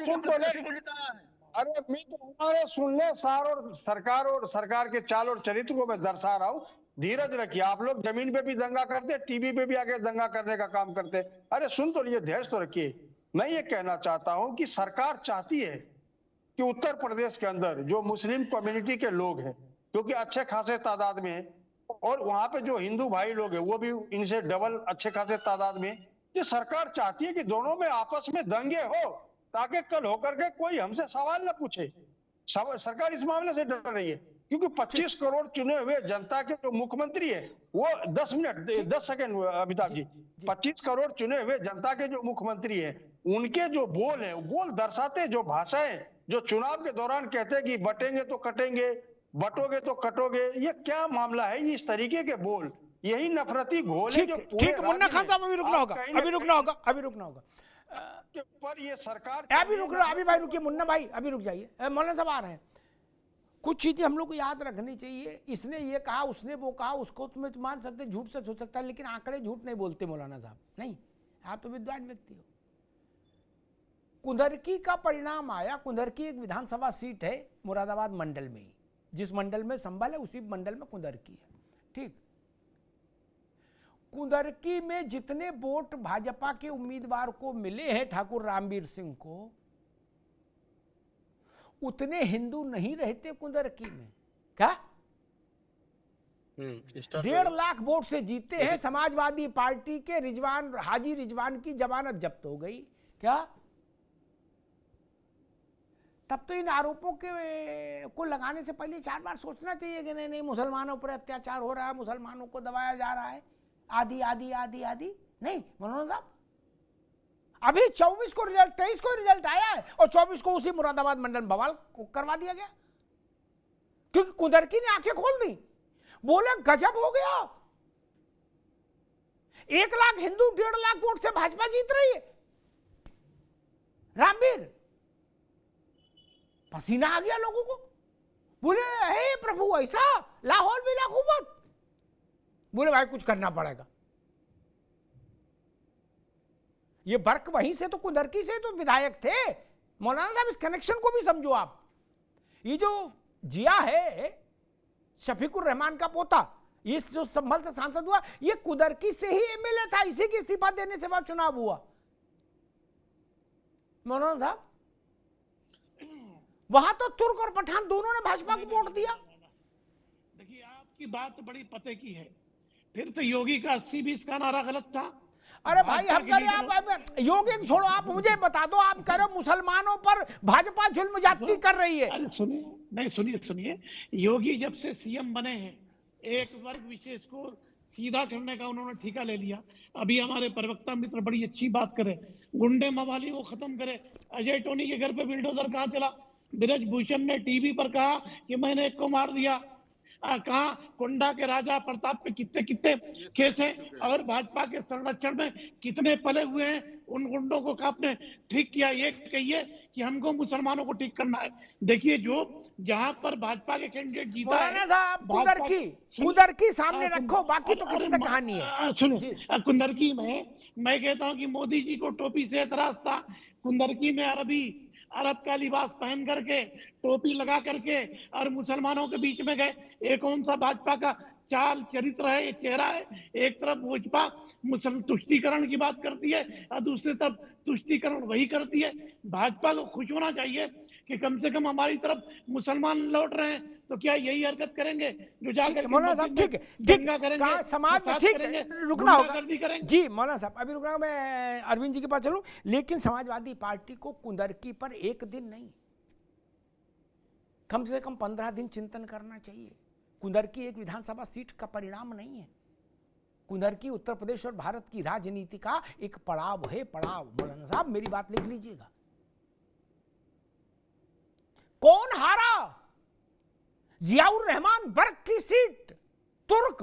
को जिताया है। अरे मित्र, हमारे सुन ले, सरकार के चाल और चरित्र को मैं दर्शा रहा हूँ। धीरज रखिए। आप लोग जमीन पे भी दंगा करते, टीवी पे भी आके दंगा करने का काम करते। अरे सुन तो लिए, धैर्य तो रखिए। मैं ये कहना चाहता हूं कि सरकार चाहती है कि उत्तर प्रदेश के अंदर जो मुस्लिम कम्युनिटी के लोग हैं, क्योंकि अच्छे खासे तादाद में है, और वहां पे जो हिंदू भाई लोग हैं वो भी इनसे डबल अच्छे खासे तादाद में, ये सरकार चाहती है कि दोनों में आपस में दंगे हो, ताकि कल होकर के कोई हमसे सवाल न पूछे। सरकार इस मामले से डर रही है, क्योंकि 25 करोड़ चुने हुए जनता के जो मुख्यमंत्री है वो 10 सेकंड अमिताभ जी, 25 करोड़ चुने हुए जनता के जो मुख्यमंत्री है, उनके जो बोल है, बोल दर्शाते, जो भाषाएं जो चुनाव के दौरान कहते हैं कि बटेंगे तो कटेंगे, बटोगे तो कटोगे, ये क्या मामला है? ये इस तरीके के बोल, यही नफरती घोल है जो ठीक। मुन्ना खान साहब अभी रुकना होगा, पर ये सरकार अभी रुक लो, अभी भाई रुकिए, मुन्ना भाई अभी रुक जाइए, मौलाना साहब आ रहे हैं। कुछ चीजें हम लोग को याद रखनी चाहिए। इसने ये कहा, उसने वो कहा, उसको तुम्हें तो मान सकते, झूठ से हो सकता है, लेकिन आंकड़े झूठ नहीं बोलते मौलाना साहब। नहीं, आप तो विद्वान व्यक्ति हो। कुंदरकी का परिणाम आया। कुंदरकी एक विधानसभा सीट है मुरादाबाद मंडल में ही, जिस मंडल में संभल है उसी मंडल में कुंदरकी है। ठीक, कुंदरकी में जितने वोट भाजपा के उम्मीदवार को मिले हैं ठाकुर रामवीर सिंह को, उतने हिंदू नहीं रहते कुंदरकी में। क्या 1.5 लाख वोट से जीते हैं। समाजवादी पार्टी के रिजवान, हाजी रिजवान की जमानत जब्त हो गई। क्या तब तो इन आरोपों के को लगाने से पहले 4 बार सोचना चाहिए कि नहीं नहीं मुसलमानों पर अत्याचार हो रहा है, मुसलमानों को दबाया जा रहा है, आदि आदि आदि आदि। नहीं मनोहर साहब, अभी 24 को रिजल्ट, 23 को रिजल्ट आया है और 24 को उसी मुरादाबाद मंडल बवाल को करवा दिया गया, क्योंकि कुदरती ने आंखें खोल दी, बोले गजब हो गया, 1 लाख हिंदू 1.5 लाख वोट से भाजपा जीत रही है। रामवीर, पसीना आ गया लोगों को, बोले हे प्रभु ऐसा, लाहौल भी लाखूबत, बोले भाई कुछ करना पड़ेगा। ये बर्क वहीं से तो कुदरती से तो विधायक थे। मौलाना साहब, इस कनेक्शन को भी समझो आप। ये जो जिया है शफीकुर रहमान का पोता, ये जो संभल से सांसद हुआ, ये कुदरती से ही एमएलए था, इसी के इस्तीफा देने से बाद चुनाव हुआ। मौलाना साहब, वहां तो तुर्क और पठान दोनों ने भाजपा को वोट दिया। देखिए, आपकी बात बड़ी पते की है, फिर तो योगी का 80-20 का नारा गलत था। अरे भाई, हम कह रहे आप योगी को छोड़ो, आप मुझे बता दो, आप कह रहे हो मुसलमानों पर भाजपा जुल्म ज्यादती कर रही है। अरे सुनिए, नहीं सुनिए, योगी जब से सीएम बने हैं, एक वर्ग विशेष को सीधा करने का उन्होंने ठेका ले लिया। अभी हमारे प्रवक्ता मित्र बड़ी अच्छी बात करे, गुंडे मवाली को खत्म करे। अजय टोनी के घर पे बिल्डोजर कहाँ चला? ब्रजभूषण ने टीवी पर कहा कि मैंने एक को मार दिया। कहा कोंडा के राजा प्रताप पे कितने कितने केस हैं, और भाजपा के संरक्षण में कितने पले हुए हैं। उन गुंडों को आपने ठीक किया, ये कहिए कि हमको मुसलमानों को ठीक करना है। देखिए, जो जहां पर भाजपा के कैंडिडेट जीता है, कुदरती सामने रखो, बाकी तो किससे कहानी है। सुनिए, कुंदरकी में मैं कहता हूं कि मोदी जी को टोपी से एतराज था। कुंदरकी में अरब का लिबास पहन करके, टोपी लगा करके और मुसलमानों के बीच में गए। एक कौन सा भाजपा का चाल चरित्र है, ये चेहरा है। एक तरफ भाजपा मुसलमान तुष्टीकरण की बात करती है और दूसरी तरफ तुष्टीकरण वही करती है। भाजपा को खुश होना चाहिए कि कम से कम हमारी तरफ मुसलमान लौट रहे हैं, तो क्या यही हरकत करेंगे जो जाकर मौलाना साहब? ठीक है, समाज में ठीक है, रुकना होगा जी। मौलाना साहब, अभी रुकना, मैं अरविंद जी के पास चलूं, लेकिन समाजवादी पार्टी को कुंदरकी पर एक दिन नहीं, कम से कम 15 दिन चिंतन करना चाहिए। कुंदरकी एक विधानसभा सीट का परिणाम नहीं है। कुंदरकी उत्तर प्रदेश और भारत की राजनीति का एक पड़ाव है, पड़ाव। मौलाना साहब, मेरी बात लिख लीजिएगा। कौन हारा? जियाउर रहमान बर्क की सीट, तुर्क,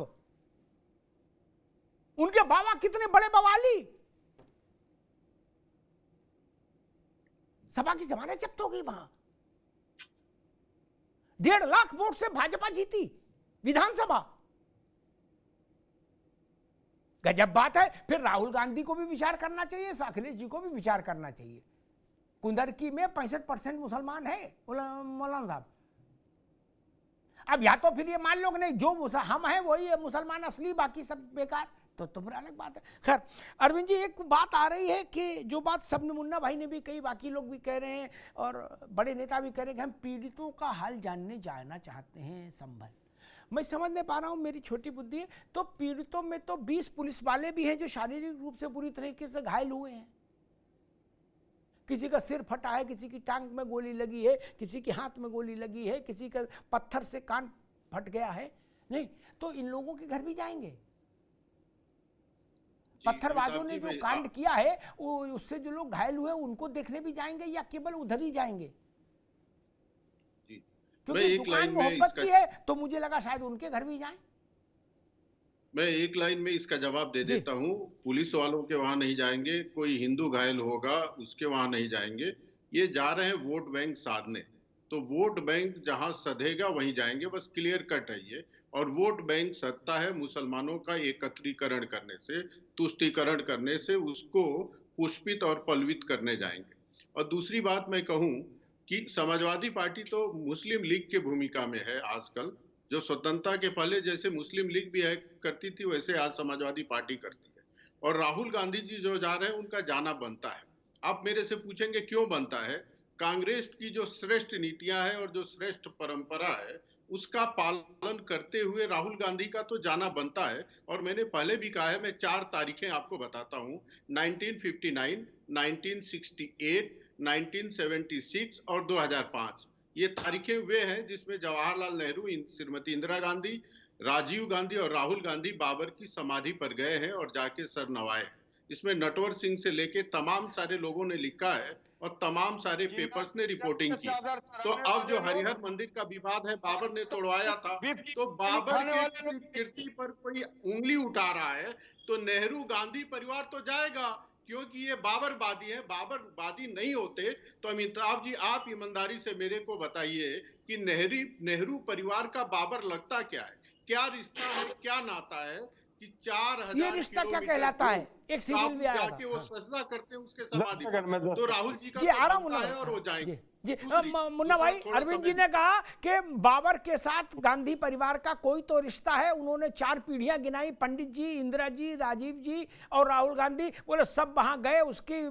उनके बाबा कितने बड़े बवाली, सभा की जमानत जब्त हो गई वहां। 1.5 लाख वोट से भाजपा जीती विधानसभा। गजब बात है। फिर राहुल गांधी को भी विचार करना चाहिए, अखिलेश जी को भी विचार करना चाहिए। कुंदरकी में 65% मुसलमान है मौलाना साहब। अब या तो फिर ये मान लो कि नहीं, जो हम हैं वही है मुसलमान असली, बाकी सब बेकार, तो फिर अलग बात है। खैर अरविंद जी, एक बात आ रही है कि जो बात सबने, मुन्ना भाई ने भी कही, बाकी लोग भी कह रहे हैं और बड़े नेता भी कह रहे हैं कि हम पीड़ितों का हाल जानने जाना चाहते हैं संभल। मैं समझ नहीं पा रहा हूँ, मेरी छोटी बुद्धि है। तो पीड़ितों में तो 20 पुलिस वाले भी हैं जो शारीरिक रूप से बुरी तरीके से घायल हुए हैं। किसी का सिर फटा है, किसी की टांग में गोली लगी है, किसी के हाथ में गोली लगी है, किसी का पत्थर से कान फट गया है। नहीं तो इन लोगों के घर भी जाएंगे। पत्थरबाजों ने जो कांड किया है, उससे जो लोग घायल हुए उनको देखने भी जाएंगे या केवल उधर ही जाएंगे? क्योंकि दुकान मोहब्बत की है तो मुझे लगा शायद उनके घर भी जाएं। मैं एक लाइन में इसका जवाब दे देता हूं। पुलिस वालों के वहां नहीं जाएंगे, कोई हिंदू घायल होगा उसके वहां नहीं जाएंगे। ये जा रहे हैं वोट बैंक साधने, तो वोट बैंक जहां सधेगा वहीं जाएंगे, बस क्लियर कट है ये। और वोट बैंक सत्ता है मुसलमानों का एकत्रीकरण करने से, तुष्टीकरण करने से, उसको पुष्पित और पल्वित करने जाएंगे। और दूसरी बात मैं कहूं कि समाजवादी पार्टी तो मुस्लिम लीग की भूमिका में है आजकल। जो स्वतंत्रता के पहले जैसे मुस्लिम लीग भी है करती थी, वैसे आज समाजवादी पार्टी करती है। और राहुल गांधी जी जो जा रहे हैं उनका जाना बनता है। आप मेरे से पूछेंगे क्यों बनता है? कांग्रेस की जो श्रेष्ठ नीतियां हैं और जो श्रेष्ठ परंपरा है, उसका पालन करते हुए राहुल गांधी का तो जाना बनता है। और मैंने पहले भी कहा है, मैं 4 तारीखें आपको बताता हूं: 1959, 1968, 1976 और 2005। ये तारीखें वे हैं जिसमें जवाहरलाल नेहरू, श्रीमती इंदिरा गांधी, राजीव गांधी और राहुल गांधी बाबर की समाधि पर गए हैं और जाके सर नवाए हैं। इसमें नटवर सिंह से लेके तमाम सारे लोगों ने लिखा है और तमाम सारे पेपर्स ने रिपोर्टिंग की। तो अब जो हरिहर मंदिर का विवाद है, बाबर ने तोड़वाया था, तो बाबर के किसी कीर्ति पर कोई उंगली उठा रहा है तो नेहरू गांधी परिवार तो जाएगा, क्योंकि ये बाबरवादी है। बाबरवादी नहीं होते तो अमिताभ जी आप ईमानदारी से मेरे को बताइए कि नेहरू परिवार का बाबर लगता क्या है, क्या रिश्ता है, क्या नाता है कि 4000 ये रिश्ता क्या कहलाता है? एक सीरियल भी आया जाके वो सजदा करते हैं उसके समाधि पर। तो राहुल जी का जी आ रहा हूं बनता है और वो जाएंगे। जी मुन्ना भाई, अरविंद जी ने कहा कि बाबर के साथ गांधी परिवार का कोई तो रिश्ता है। उन्होंने 4 पीढ़ियां गिनाई, पंडित जी, इंदिरा जी, राजीव जी और राहुल गांधी। बोले सब वहां गए उसकी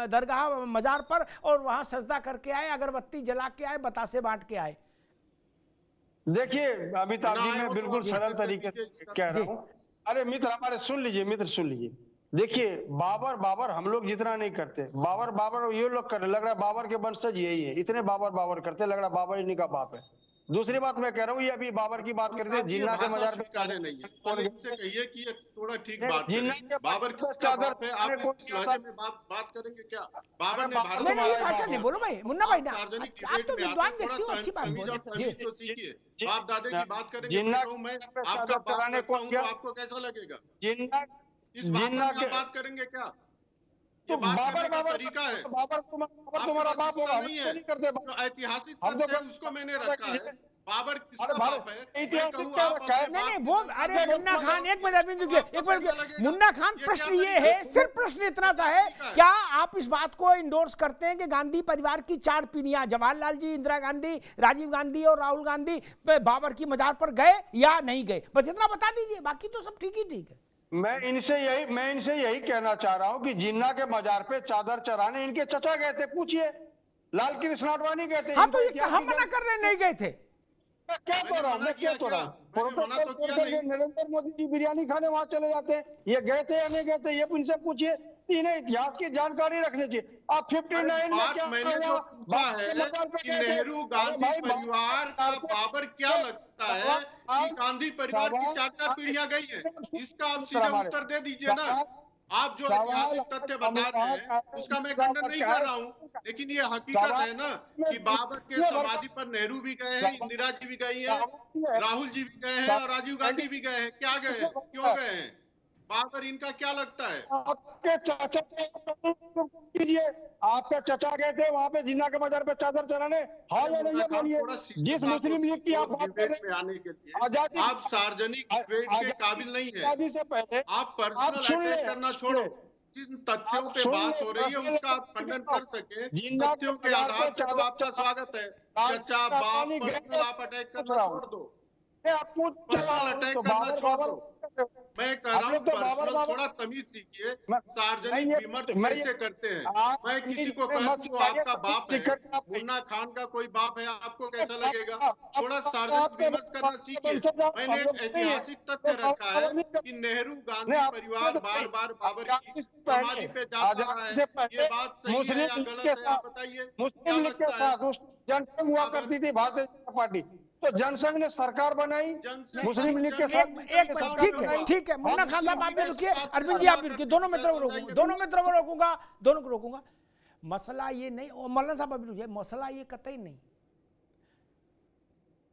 दरगाह मजार पर और वहां सजदा करके आए, अगरबत्ती जला के आए, बतासे बांट के आए। देखिए अमिताभ जी, मैं बिल्कुल सरल तरीके से कह रहा हूँ। अरे मित्र हमारे सुन लीजिए। देखिए बाबर हम लोग जितना नहीं करते, बाबर ये लोग कर, लग रहा है बाबर के वंशज यही है, इतने बाबर करते, लग रहा है बाबर इन्हीं का बाप है। दूसरी बात मैं कह रहा हूँ, ये अभी बाबर की बात करते हैं, जिन्ना के मजार पे नहीं है, और इनसे कहिए कि ये थोड़ा ठीक बात करें। बाबर किसका बाप है? आप इस लहजे में बात करेंगे क्या? बाबर ने भारत में ये भाषा नहीं बोलो भाई, मुन्ना भाई ना, आप तो विद्वान व्यक्ति हो, अच्छी बात बोलो। तो सीखिए, बाप दादे की बात करेंगे। मैं आपका बाप लगता हूं तो आपको कैसा लगेगा? इस भाषा में बात करेंगे क्या? तो बाबर तरीका है, बाबर तुम्हारा बाप होगा, नहीं करते। ऐतिहासिक तथ्य उसको मैंने रखा है। बाबर किसका बाप है? नहीं वो, अरे मुन्ना खान, एक मिनट अरविंद जी, एक मिनट मुन्ना खान, प्रश्न ये है, सिर्फ प्रश्न इतना सा है, क्या आप इस बात को इंडोर्स करते हैं कि गांधी परिवार की 4 पीढ़ियां, जवाहरलाल जी, इंदिरा गांधी, राजीव गांधी और राहुल गांधी बाबर की मजार पर गए या नहीं गए? बस इतना बता दीजिए, बाकी तो सब ठीक ही ठीक है। मैं इनसे यही कहना चाह रहा हूं कि जिन्ना के मजार पे चादर चढ़ाने इनके चचा गए थे, पूछिए, लाल कृष्ण आडवाणी गए थे। हाँ तो ये हम मना कर रहे नहीं गए थे? क्या तो रहा नरेंद्र मोदी जी बिरयानी खाने वहां चले जाते हैं, ये गए थे या नहीं गए थे, ये इनसे पूछिए। इन्हें इतिहास की जानकारी रखनी चाहिए। आप 59 में क्या मैंने जो पूछा है कि नेहरू गांधी परिवार का बाबर क्या लगता है कि गांधी परिवार की 4 पीढ़ियां गई है, इसका आप सीधे उत्तर दे दीजिए ना। आप जो ऐतिहासिक तथ्य बता रहे हैं उसका मैं खंडन नहीं कर रहा हूँ, लेकिन ये हकीकत है ना कि बाबर के समाधि पर नेहरू भी गए हैं, इंदिरा जी भी गई हैं, राहुल जी भी गए हैं और राजीव गांधी भी गए हैं। क्या गए हैं, क्यों गए हैं? बाबर इनका क्या लगता है? आपके चाचा कीजिए, आपके चचा गए थे वहां पे जिन्ना के मजार पे चादर चढ़ाने, हाँ या नहीं ये बोलिए। जिस मुस्लिम लीग की आप बात कर रहे हैं आने के लिए आप सार्वजनिक डिबेट के काबिल नहीं है। आजादी से पहले आप पर्सनल अटैक करना छोड़ो, जिन तथ्यों पे बात हो रही है उसका आप खंडन कर सके, तथ्यों के आधार पर तो आपका स्वागत है। चचा बाप पर्सनल आप अटैक करना छोड़ दो, पर्सनल अटैक करना छोड़ दो। मैं कह रहा हूँ पर्सनल थोड़ा तमीज सीखिए, सार्वजनिक विमर्श कैसे करते हैं। मैं किसी को कहूँ वो आपका बाप है, मुन्ना खान का कोई बाप है, आपको कैसा लगेगा? थोड़ा सार्वजनिक विमर्श करना सीखिए। मैंने एक ऐतिहासिक तथ्य रखा है कि नेहरू गांधी परिवार बार बार बाबर की समाधि पे जा रहा है। ये बात सही है या गलत है, आप बताइए। मुस्लिम लीग के साथ जनसंघ हुआ करती थी भारतीय जनता पार्टी, तो जनसंघ ने सरकार बनाई, मुस्लिम लीग के साथ। ठीक है मुन्ना खान साहब आप भी रुकिए, अरविंद जी आप भी रुकिए, दोनों मित्रों को रोकूंगा। मसला ये नहीं, मौलाना साहब अभी रुकिए, मसला ये कतई नहीं,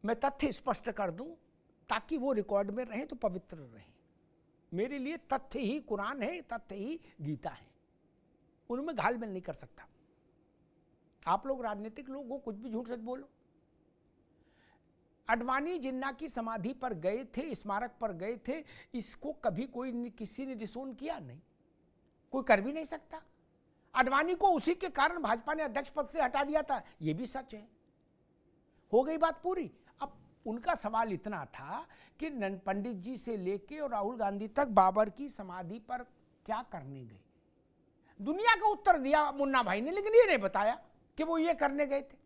मैं तथ्य स्पष्ट कर दूं ताकि वो रिकॉर्ड में रहे तो पवित्र रहे। मेरे लिए तथ्य ही कुरान है, तथ्य ही गीता है, उनमें घालमेल नहीं कर सकता। आप लोग राजनीतिक लोग हो, कुछ भी झूठ सच बोलो। अडवाणी जिन्ना की समाधि पर गए थे, स्मारक पर गए थे, इसको कभी किसी ने डिसोन किया नहीं, कोई कर भी नहीं सकता। अडवाणी को उसी के कारण भाजपा ने अध्यक्ष पद से हटा दिया था, यह भी सच है। हो गई बात पूरी। अब उनका सवाल इतना था कि पंडित जी से लेके और राहुल गांधी तक बाबर की समाधि पर क्या करने गए। दुनिया का उत्तर दिया मुन्ना भाई ने, लेकिन ये नहीं बताया कि वो ये करने गए थे।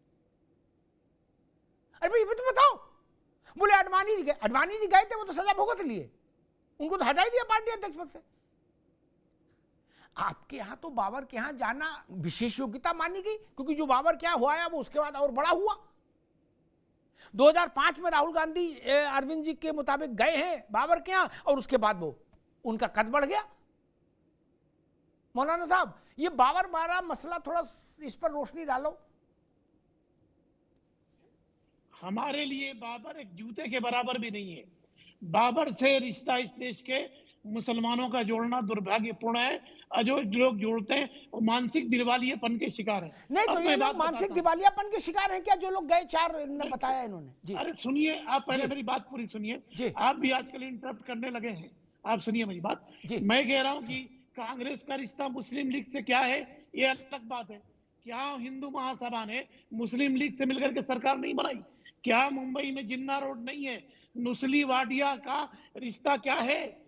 अरे भाई ये तो बताओ। बोले अडवाणी जी गए थे, वो तो सजा भुगत लिए, उनको तो हटा ही दिया पार्टी अध्यक्ष पद से। आपके यहाँ तो बाबर के यहाँ जाना विशेष योग्यता मानी गई, क्योंकि जो बाबर के यहाँ हुआ है वो उसके बाद और बड़ा हुआ। 2005 में राहुल गांधी अरविंद जी के मुताबिक गए हैं बाबर के यहाँ, और उसके बाद वो उनका कद बढ़ गया। मौलाना साहब, ये बाबर वाला मसला थोड़ा इस पर रोशनी डालो। हमारे लिए बाबर एक जूते के बराबर भी नहीं है। बाबर से रिश्ता इस देश के मुसलमानों का जोड़ना दुर्भाग्यपूर्ण है, और जो लोग जोड़ते हैं वो मानसिक दिवालियापन के शिकार हैं। नहीं तो ये लोग मानसिक दिवालियापन के शिकार हैं क्या, जो लोग गए 4 ने बताया इन्होंने जी। अरे सुनिए, आप पहले मेरी बात पूरी सुनिए। आप भी आजकल इंटरप्ट करने लगे हैं, आप सुनिए मेरी बात। मैं कह रहा हूँ कि कांग्रेस का रिश्ता मुस्लिम लीग से क्या है, ये अलग बात है। क्या हिंदू महासभा ने मुस्लिम लीग से मिलकर के सरकार नहीं बनाई? क्या मुंबई में जिन्ना रोड नहीं है? नुस्ली वाडिया का रिश्ता क्या है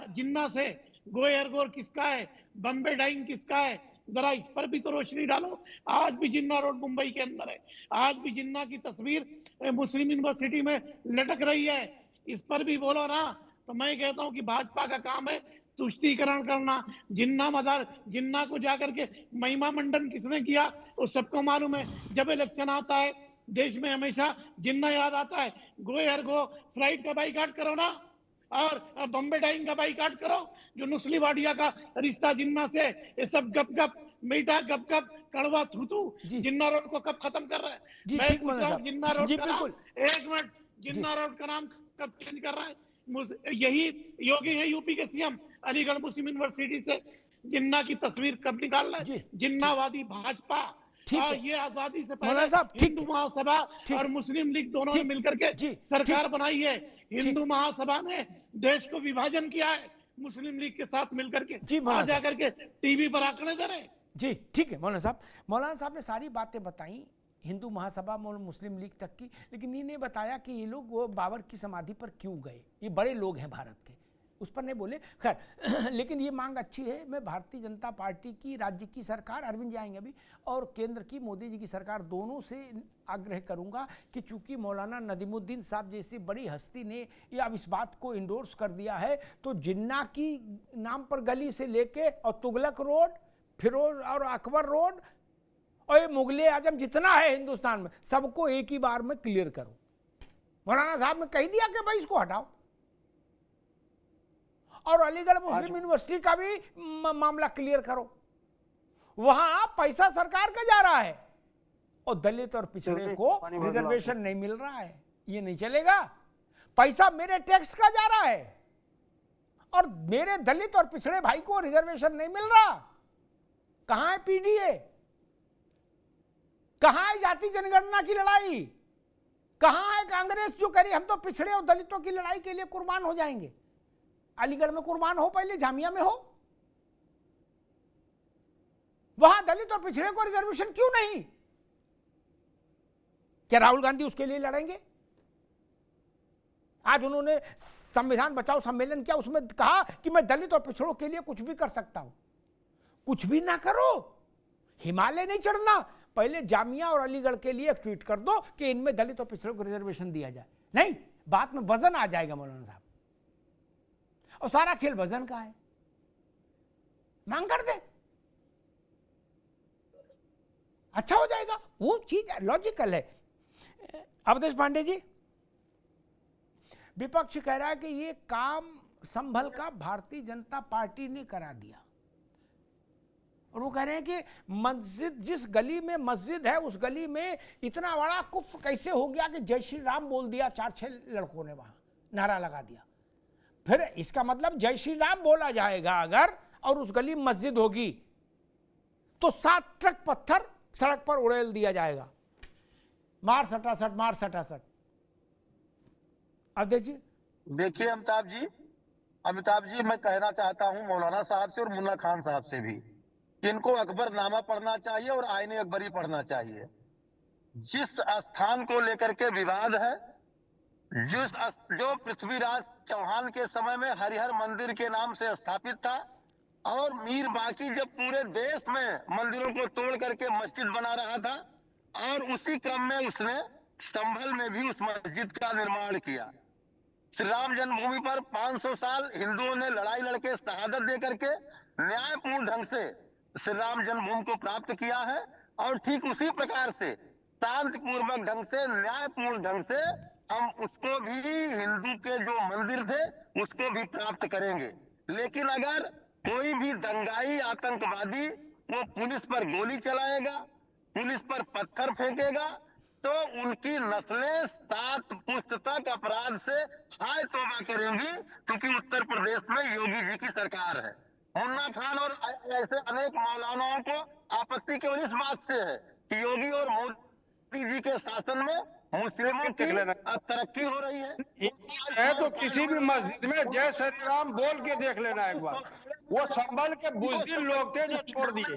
जिन्ना से? गोयरगोर किसका है? बम्बे डाइंग किसका है? जरा इस पर भी तो रोशनी डालो। आज भी जिन्ना रोड मुंबई के अंदर है, आज भी जिन्ना की तस्वीर मुस्लिम यूनिवर्सिटी में लटक रही है, इस पर भी बोलो ना। तो मैं कहता हूं कि भाजपा का काम है तुष्टीकरण करना। जिन्ना मजार, जिन्ना को जाकर के महिमा मंडन किसने किया वो सबको मालूम है। जब इलेक्शन आता है देश में हमेशा जिन्ना याद आता है। गो यार गो फ्लाइट का बाइकाट करो ना, और बम्बे डाइंग का बाइकाट करो। जो नुस्ली वाडिया का रिश्ता जिन्ना से, ये सब गप गप मीठा गप गप कड़वा थूथू जिन्ना रोड को कब खत्म कर रहा है? मैं पूछ रहा हूँ जिन्ना रोड का नाम, एक मिनट, जिन्ना रोड का नाम कब चेंज कर रहा है? यही योगी है यूपी के सीएम, अलीगढ़ मुस्लिम यूनिवर्सिटी से जिन्ना की तस्वीर कब निकाल रहा है? जिन्नावादी भाजपा। ये आजादी से पहले हिंदू महासभा और मुस्लिम लीग दोनों ने मिलकर के सरकार बनाई है। हिंदू महासभा ने देश को विभाजन किया है मुस्लिम लीग के साथ मिलकर के। आज जाकर के टीवी पर आंकड़े दे रहे। जी ठीक है मौलाना साहब। मौलाना साहब ने सारी बातें बताई हिंदू महासभा और मुस्लिम लीग तक की, लेकिन ये नहीं बताया कि ये लोग वो बाबर की समाधि पर क्यों गए। ये बड़े लोग हैं भारत के, उस पर नहीं बोले। खैर लेकिन ये मांग अच्छी है। मैं भारतीय जनता पार्टी की, राज्य की सरकार, अरविंद जी आएंगे अभी, और केंद्र की मोदी जी की सरकार, दोनों से आग्रह करूंगा कि चूंकि मौलाना नदीमुद्दीन साहब जैसी बड़ी हस्ती ने ये अब इस बात को इंडोर्स कर दिया है, तो जिन्ना की नाम पर गली से लेके और तुगलक रोड, फिरोज और अकबर रोड और ये मुगले आजम जितना है हिंदुस्तान में, सबको एक ही बार में क्लियर करो। मौलाना साहब ने कह दिया कि भाई इसको हटाओ। और अलीगढ़ मुस्लिम यूनिवर्सिटी का भी मामला क्लियर करो। वहां पैसा सरकार का जा रहा है और दलित और पिछड़े को रिजर्वेशन नहीं मिल रहा है। ये नहीं चलेगा। पैसा मेरे टैक्स का जा रहा है और मेरे दलित और पिछड़े भाई को रिजर्वेशन नहीं मिल रहा। कहां है पीडीए? कहां है जाति जनगणना की लड़ाई? कहां है कांग्रेस जो करी हम तो पिछड़े और दलितों की लड़ाई के लिए कुर्बान हो जाएंगे? अलीगढ़ में कुर्बान हो, पहले जामिया में हो। वहां दलित और पिछड़े को रिजर्वेशन क्यों नहीं? क्या राहुल गांधी उसके लिए लड़ेंगे? आज उन्होंने संविधान बचाओ सम्मेलन किया, उसमें कहा कि मैं दलित और पिछड़ों के लिए कुछ भी कर सकता हूं। कुछ भी ना करो, हिमालय नहीं चढ़ना, पहले जामिया और अलीगढ़ के लिए एक ट्वीट कर दो कि इनमें दलित और पिछड़ों को रिजर्वेशन दिया जाए। नहीं, बात में वजन आ जाएगा मौलाना साहब, और सारा खेल वजन का है। मांग कर दे, अच्छा हो जाएगा। वो चीज लॉजिकल है। अवधेश पांडे जी, विपक्ष कह रहा है कि ये काम संभल का भारतीय जनता पार्टी ने करा दिया, और वो कह रहे हैं कि मस्जिद, जिस गली में मस्जिद है उस गली में इतना बड़ा कुफ्र कैसे हो गया कि जय श्री राम बोल दिया 4-6 लड़कों ने, वहां नारा लगा दिया। फिर इसका मतलब जय श्री राम बोला जाएगा अगर, और उस गली में मस्जिद होगी, तो 7 ट्रक पत्थर सड़क पर उड़ेल दिया जाएगा। मार सटासट, मार सटासट। अध्यक्ष जी देखिए अमिताभ जी मैं कहना चाहता हूं मौलाना साहब से और मुन्ना खान साहब से भी, इनको अकबरनामा पढ़ना चाहिए और आईने अकबरी पढ़ना चाहिए। जिस स्थान को लेकर के विवाद है, जो पृथ्वीराज चौहान के समय में हरिहर मंदिर के नाम से स्थापित था, और मीर बाकी जब पूरे देश में मंदिरों को तोड़ करके मस्जिद बना रहा था, और उसी क्रम में उसने संभल में भी उस मस्जिद का निर्माण किया। श्री राम जन्मभूमि पर 500 साल हिंदुओं ने लड़ाई लड़के शहादत दे करके न्यायपूर्ण ढंग से श्री राम जन्मभूमि को प्राप्त किया है और ठीक उसी प्रकार से शांतिपूर्वक ढंग से न्यायपूर्ण ढंग से हम उसको भी हिंदू के जो मंदिर थे उसको भी प्राप्त करेंगे। लेकिन अगर कोई भी दंगाई आतंकवादी वो पुलिस पर गोली चलाएगा, पुलिस पर पत्थर फेंकेगा, तो उनकी नस्लें 7 पुश्त तक अपराध से हाय तौबा करेंगी, क्योंकि उत्तर प्रदेश में योगी जी की सरकार है। मुन्ना खान और ऐसे अनेक मौलानाओं को आपत्ति केवल इस बात से है कि योगी और मोदी जी के शासन में मुस्लिमों की तरक्की हो रही है। तो किसी भी मस्जिद में जय श्री राम बोल के देख लेना एक बार। वो संभल के बुज़दिल लोग थे जो छोड़ दिए।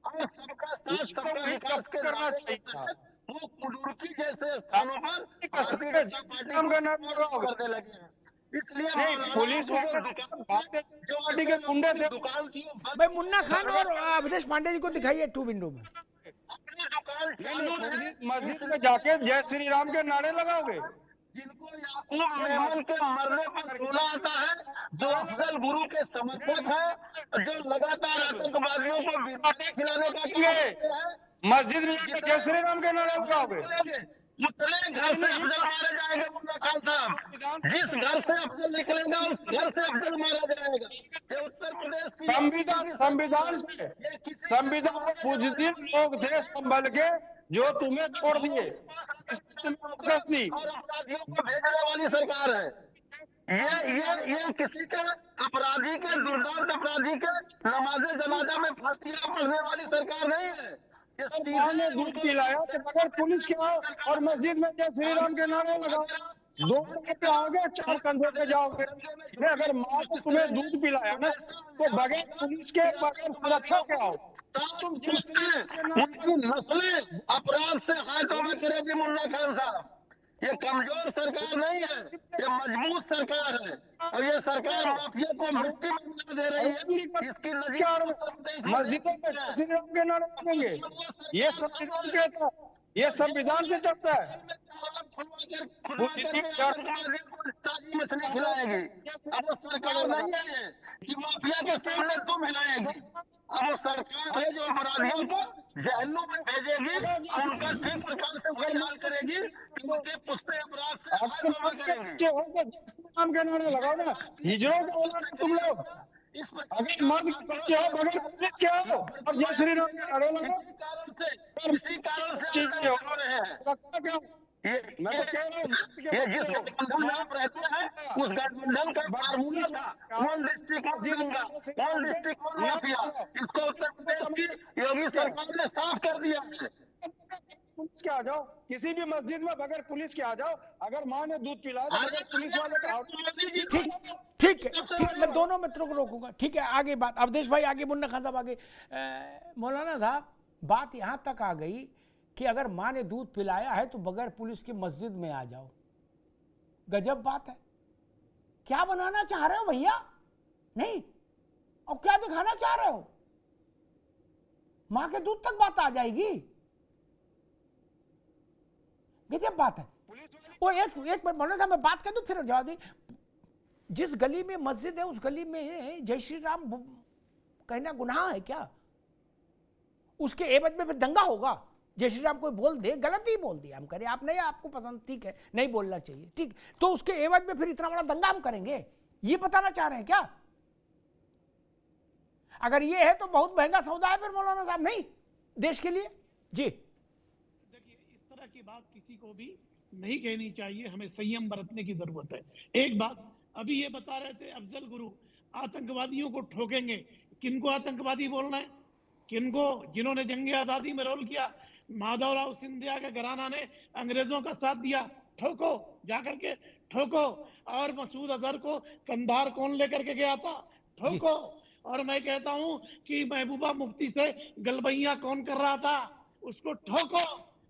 और सबका साथ सबका विकास करना चाहिए था। वो कुडुरकी जैसे स्थानों पर नाम का नाम करने लगे हैं। इसलिए नहीं, पुलिस पार्टी के गुंडे थे। दुकान की भाई मुन्ना खान और अवधेश पांडे जी को दिखाइए 2 विंडो में। अपनी दुकान मस्जिद में जाके जय श्री राम के नारे लगाओगे? जिनको याकूब मेमन के मरने पर रोना आता है, जो अफजल गुरु के समर्थक है, जो लगातार आतंकवादियों को बिरयानी खिलाने का काम करते हैं, मस्जिद में जय श्री राम के नारे लगाओगे? उतने घर से अफजल मारे जाएंगे मुन्ना खान साहब। जिस घर से अफजल निकलेगा उस घर से अफजल मारा जाएगा। ये उत्तर प्रदेश की संविधान बुज़दिल लोग थे संभल के जो तुम्हें छोड़ दिए। और अपराधियों को भेजने वाली सरकार है। ये किसी के अपराधी के दुर्दांत अपराधी के नमाजे जनाजा में फांसियां पड़ने वाली सरकार नहीं है। ने दूध पिलाया तो बगैर पुलिस के आओ और मस्जिद में जय श्री राम के नारे लगाओ। 2 पे आओगे, 4 कंधे पे जाओगे। अगर माँ को तुम्हें दूध पिलाया ना तो बगैर पुलिस के बगैर सुरक्षा के आओ। तुम उनकी नस्लें अपराध से हाय तौबा करेगी मुन्ना खान साहब। ये कमजोर सरकार नहीं है, ये मजबूत सरकार है और ये सरकार माफिया को मिट्टी में मिला दे रही है। इसकी मस्जिदों में जय श्री राम के नारे लगेंगे। ये संविधान कहता है, ये संविधान से चलता है। मछली खिलाएगी। अब वो सरकार नहीं है कि माफिया के सामने तुम हिलाएगी। अब वो सरकार है जो अपराधियों को जहन्नुम में भेजेगी और उनका ठीक प्रकार से वही हाल करेगी कि उनके पुश्ते अपराध से हाय तौबा करेंगे। नाम के नारे लगाओ ना। हिजड़ों का औलाद तुम लोग। अगर मर्द के बच्चे हो बगैर पुलिस के आओ और जय श्री राम के नारे लगाओ। इसी कारण से हो रहे हैं। ये जिस गठबंधन में आप रहते हैं उस गठबंधन का फार्मूला था one district one district one mafia. इसको उत्तर प्रदेश की योगी सरकार ने साफ कर दिया है। पुलिस के आ जाओ, किसी भी मस्जिद में बगैर पुलिस के आ जाओ। अगर माँ ने दूध पिलाया तो बगैर पुलिस वाले का ठीक है, मैं दोनों मित्रों को रोकूंगा। ठीक है, आगे बात अवधेश भाई आगे, मुन्ना खान साहब आगे। मौलाना साहब, बात यहाँ तक आ गई कि अगर माँ ने दूध पिलाया है तो बगैर पुलिस के मस्जिद में आ जाओ। गजब बात है। क्या बनाना चाह रहे हो भैया? नहीं, और क्या दिखाना चाह रहे हो? माँ के दूध तक बात आ जाएगी। गजब बात है। वो एक मिनट मौलाना साहब मैं बात कर दूं फिर जवाब दी। जिस गली में मस्जिद है उस गली में जय श्री राम कहना गुनाह है क्या? उसके एवज में फिर दंगा होगा। जय श्री राम कोई बोल दे, गलती बोल दिया हम करें, आप नहीं, आपको पसंद, ठीक है, नहीं बोलना चाहिए, ठीक, तो उसके एवज में फिर इतना बड़ा दंगा हम करेंगे, ये बताना चाह रहे हैं क्या? अगर ये है तो बहुत महंगा सौदा है फिर मौलाना साहब, नहीं देश के लिए। जी देखिए, इस तरह की बात किसी को भी नहीं कहनी चाहिए। हमें संयम बरतने की जरूरत है। एक बात अभी ये बता रहे थे अफजल गुरु आतंकवादियों को ठोकेंगे। किनको आतंकवादी बोलना है? किनको? जिन्होंने जंग आजादी में रोल किया। माधवराव सिंधिया के घराना ने अंग्रेजों का साथ दिया। ठोको, जाकर के ठोको। और मसूद अजहर को कंधार कौन लेकर के गया था? ठोको। और मैं कहता हूं कि महबूबा मुफ्ती से गलबैया कौन कर रहा था? उसको ठोको।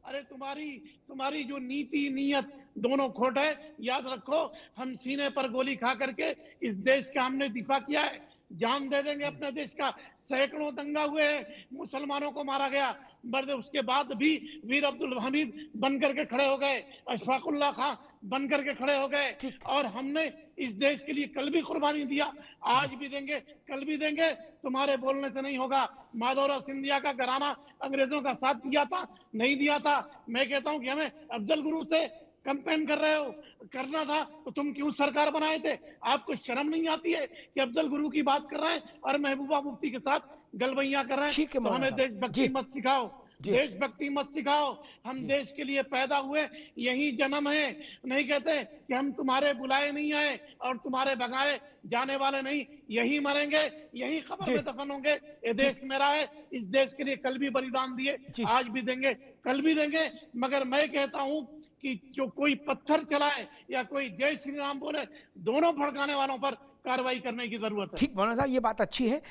अरे तुम्हारी जो नीति नीयत दोनों खोट है। याद रखो, हम सीने पर गोली खा करके इस देश का हमने दिफा किया है। जान दे देंगे अपने देश का। सैकड़ों दंगा हुए, मुसलमानों को मारा गया, मर्द उसके बाद भी वीर अब्दुल हमीद बन करके खड़े हो गए, अशफाकुल्ला खां बन करके खड़े हो गए और हमने इस देश के लिए कल भी कुर्बानी दिया, आज भी देंगे, कल भी देंगे। तुम्हारे बोलने से नहीं होगा। माधवराव सिंधिया का घराना अंग्रेजों का साथ दिया था, नहीं दिया था। मैं कहता हूं कि हमें अफजल गुरु से कंपेन कर रहे हो, करना था तो तुम क्यों सरकार बनाए थे? आपको शर्म नहीं आती है कि अफजल गुरु की बात कर रहे हैं और महबूबा मुफ्ती के साथ गलबैया कर रहे हैं? तो हमें देशभक्ति मत सिखाओ, देशभक्ति मत सिखाओ। हम देश के लिए पैदा हुए, यही जन्म है। नहीं कहते कि हम तुम्हारे बुलाए नहीं आए और तुम्हारे भगाए जाने वाले नहीं, यही मरेंगे, यही कब्र में दफन होंगे। ये देश मेरा है, इस देश के लिए कल भी बलिदान दिए, आज भी देंगे, कल भी देंगे। मगर मैं कहता हूं कि जो कोई पत्थर चलाए या कोई जय श्री राम बोले, दोनों भड़काने वालों पर कार्रवाई करने की जरूरत है। ठीक मौलाना साहब, ये बात अच्छी है,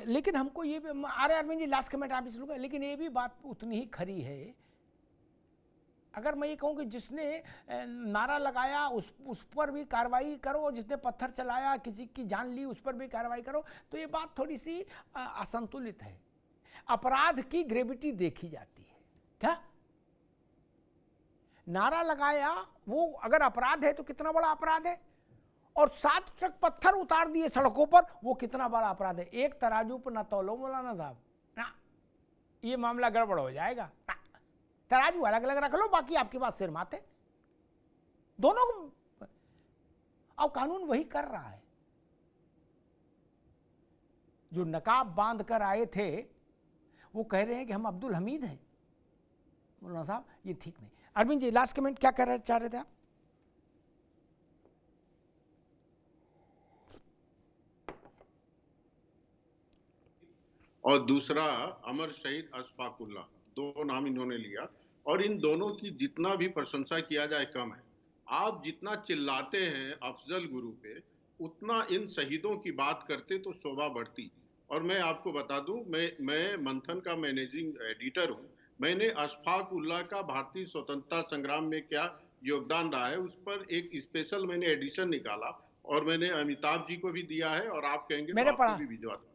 लेकिन हमको ये भी अरविंद जी लास्ट कमेंट आप इसलिए, लेकिन ये भी बात उतनी ही खरी है। अगर मैं ये कहूँ कि जिसने नारा लगाया उस पर भी कार्रवाई करो, जिसने पत्थर चलाया, किसी की जान ली, उस पर भी कार्रवाई करो, तो ये बात थोड़ी सी असंतुलित है। अपराध की ग्रेविटी देखी जाती है। क्या नारा लगाया वो अगर अपराध है तो कितना बड़ा अपराध है, और 7 ट्रक पत्थर उतार दिए सड़कों पर, वो कितना बड़ा अपराध है। एक तराजू पर ना तौलो मौलाना साहब, ना ये मामला गड़बड़ हो जाएगा। ना तराजू अलग अलग रख लो, बाकी आपके पास सिर माथे दोनों को। और कानून वही कर रहा है। जो नकाब बांध कर आए थे वो कह रहे हैं कि हम अब्दुल हमीद हैं। मौलाना साहब ये ठीक नहीं। अरविंद जी लास्ट कमेंट क्या कहना चाह रहे थे आप? और दूसरा अमर शहीद अशफाकुल्ला, 2 नाम इन्होंने लिया, और इन दोनों की जितना भी प्रशंसा किया जाए कम है। आप जितना चिल्लाते हैं अफजल गुरु पे, उतना इन शहीदों की बात करते तो शोभा बढ़ती। और मैं आपको बता दूं, मैं मंथन का मैनेजिंग एडिटर हूं। मैंने अशफाकुल्ला का भारतीय स्वतंत्रता संग्राम में क्या योगदान रहा है उस पर एक स्पेशल मैंने एडिशन निकाला, और मैंने अमिताभ जी को भी दिया है, और आप कहेंगे तो आपको भी भिजवा दूं।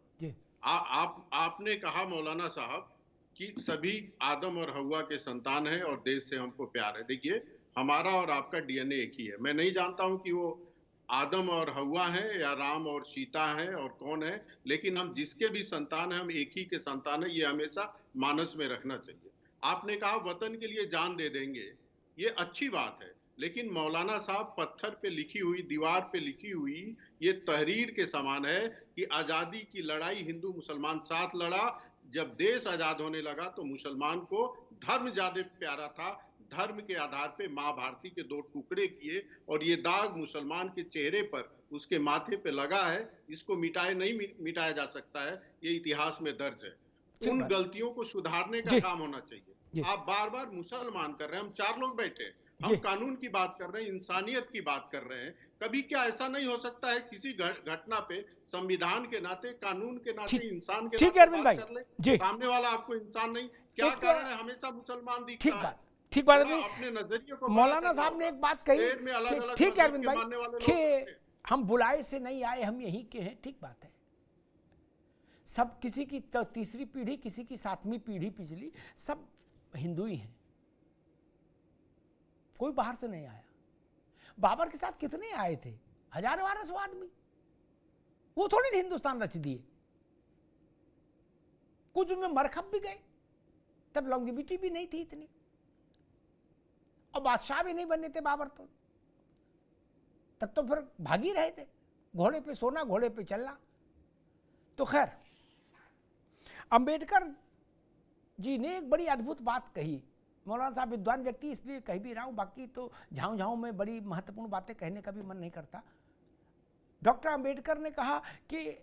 आपने कहा मौलाना साहब कि सभी आदम और हवा के संतान हैं और देश से हमको प्यार है। देखिए, हमारा और आपका डीएनए एक ही है। मैं नहीं जानता हूं कि वो आदम और हवा है या राम और सीता है और कौन है, लेकिन हम जिसके भी संतान हैं, हम एक ही के संतान हैं। ये हमेशा मानस में रखना चाहिए। आपने कहा वतन के लिए जान दे देंगे, ये अच्छी बात है, लेकिन मौलाना साहब पत्थर पे लिखी हुई, दीवार पे लिखी हुई ये तहरीर के समान है कि आजादी की लड़ाई हिंदू मुसलमान साथ लड़ा। जब देश आजाद होने लगा तो मुसलमान को धर्म ज्यादा प्यारा था। धर्म के आधार पे माँ भारती के 2 टुकड़े किए, और ये दाग मुसलमान के चेहरे पर, उसके माथे पे लगा है। इसको नहीं मिटाया जा सकता है, ये इतिहास में दर्ज है। उन गलतियों को सुधारने का काम होना चाहिए। आप बार बार मुसलमान कर रहे हैं, हम 4 लोग बैठे, हम कानून की बात कर रहे हैं, इंसानियत की बात कर रहे हैं। कभी क्या ऐसा नहीं हो सकता है किसी घटना पे संविधान के नाते, कानून के नाते, इंसान के नाते बात कर ले? सामने वाला आपको इंसान नहीं, क्या कारण है हमेशा मुसलमान दिखता है? ठीक बात है। अपने नजरिए को मौलाना साहब ने एक बात कही, ठीक है अरविंद भाई, कि हम बुलाए से नहीं आए, हम यहीं के हैं। ठीक बात है। सब किसी की तीसरी पीढ़ी, किसी की 7वीं पीढ़ी पिछली, सब हिंदू ही हैं, कोई बाहर से नहीं आया। बाबर के साथ कितने आए थे? 1000-1200 आदमी, वो थोड़ी हिंदुस्तान रच दिए। कुछ उनमें मरखब भी गए, तब लॉन्जिविटी भी नहीं थी इतनी, और बादशाह भी नहीं बने थे बाबर तो, तब तो फिर भागी रहे थे, घोड़े पे सोना, घोड़े पे चलना। तो खैर, अंबेडकर जी ने एक बड़ी अद्भुत बात कही। मौलाना साहब विद्वान व्यक्ति, इसलिए कह भी रहा हूं, बाकी तो झाँव में बड़ी महत्वपूर्ण बातें कहने का भी मन नहीं करता। डॉक्टर अंबेडकर ने कहा कि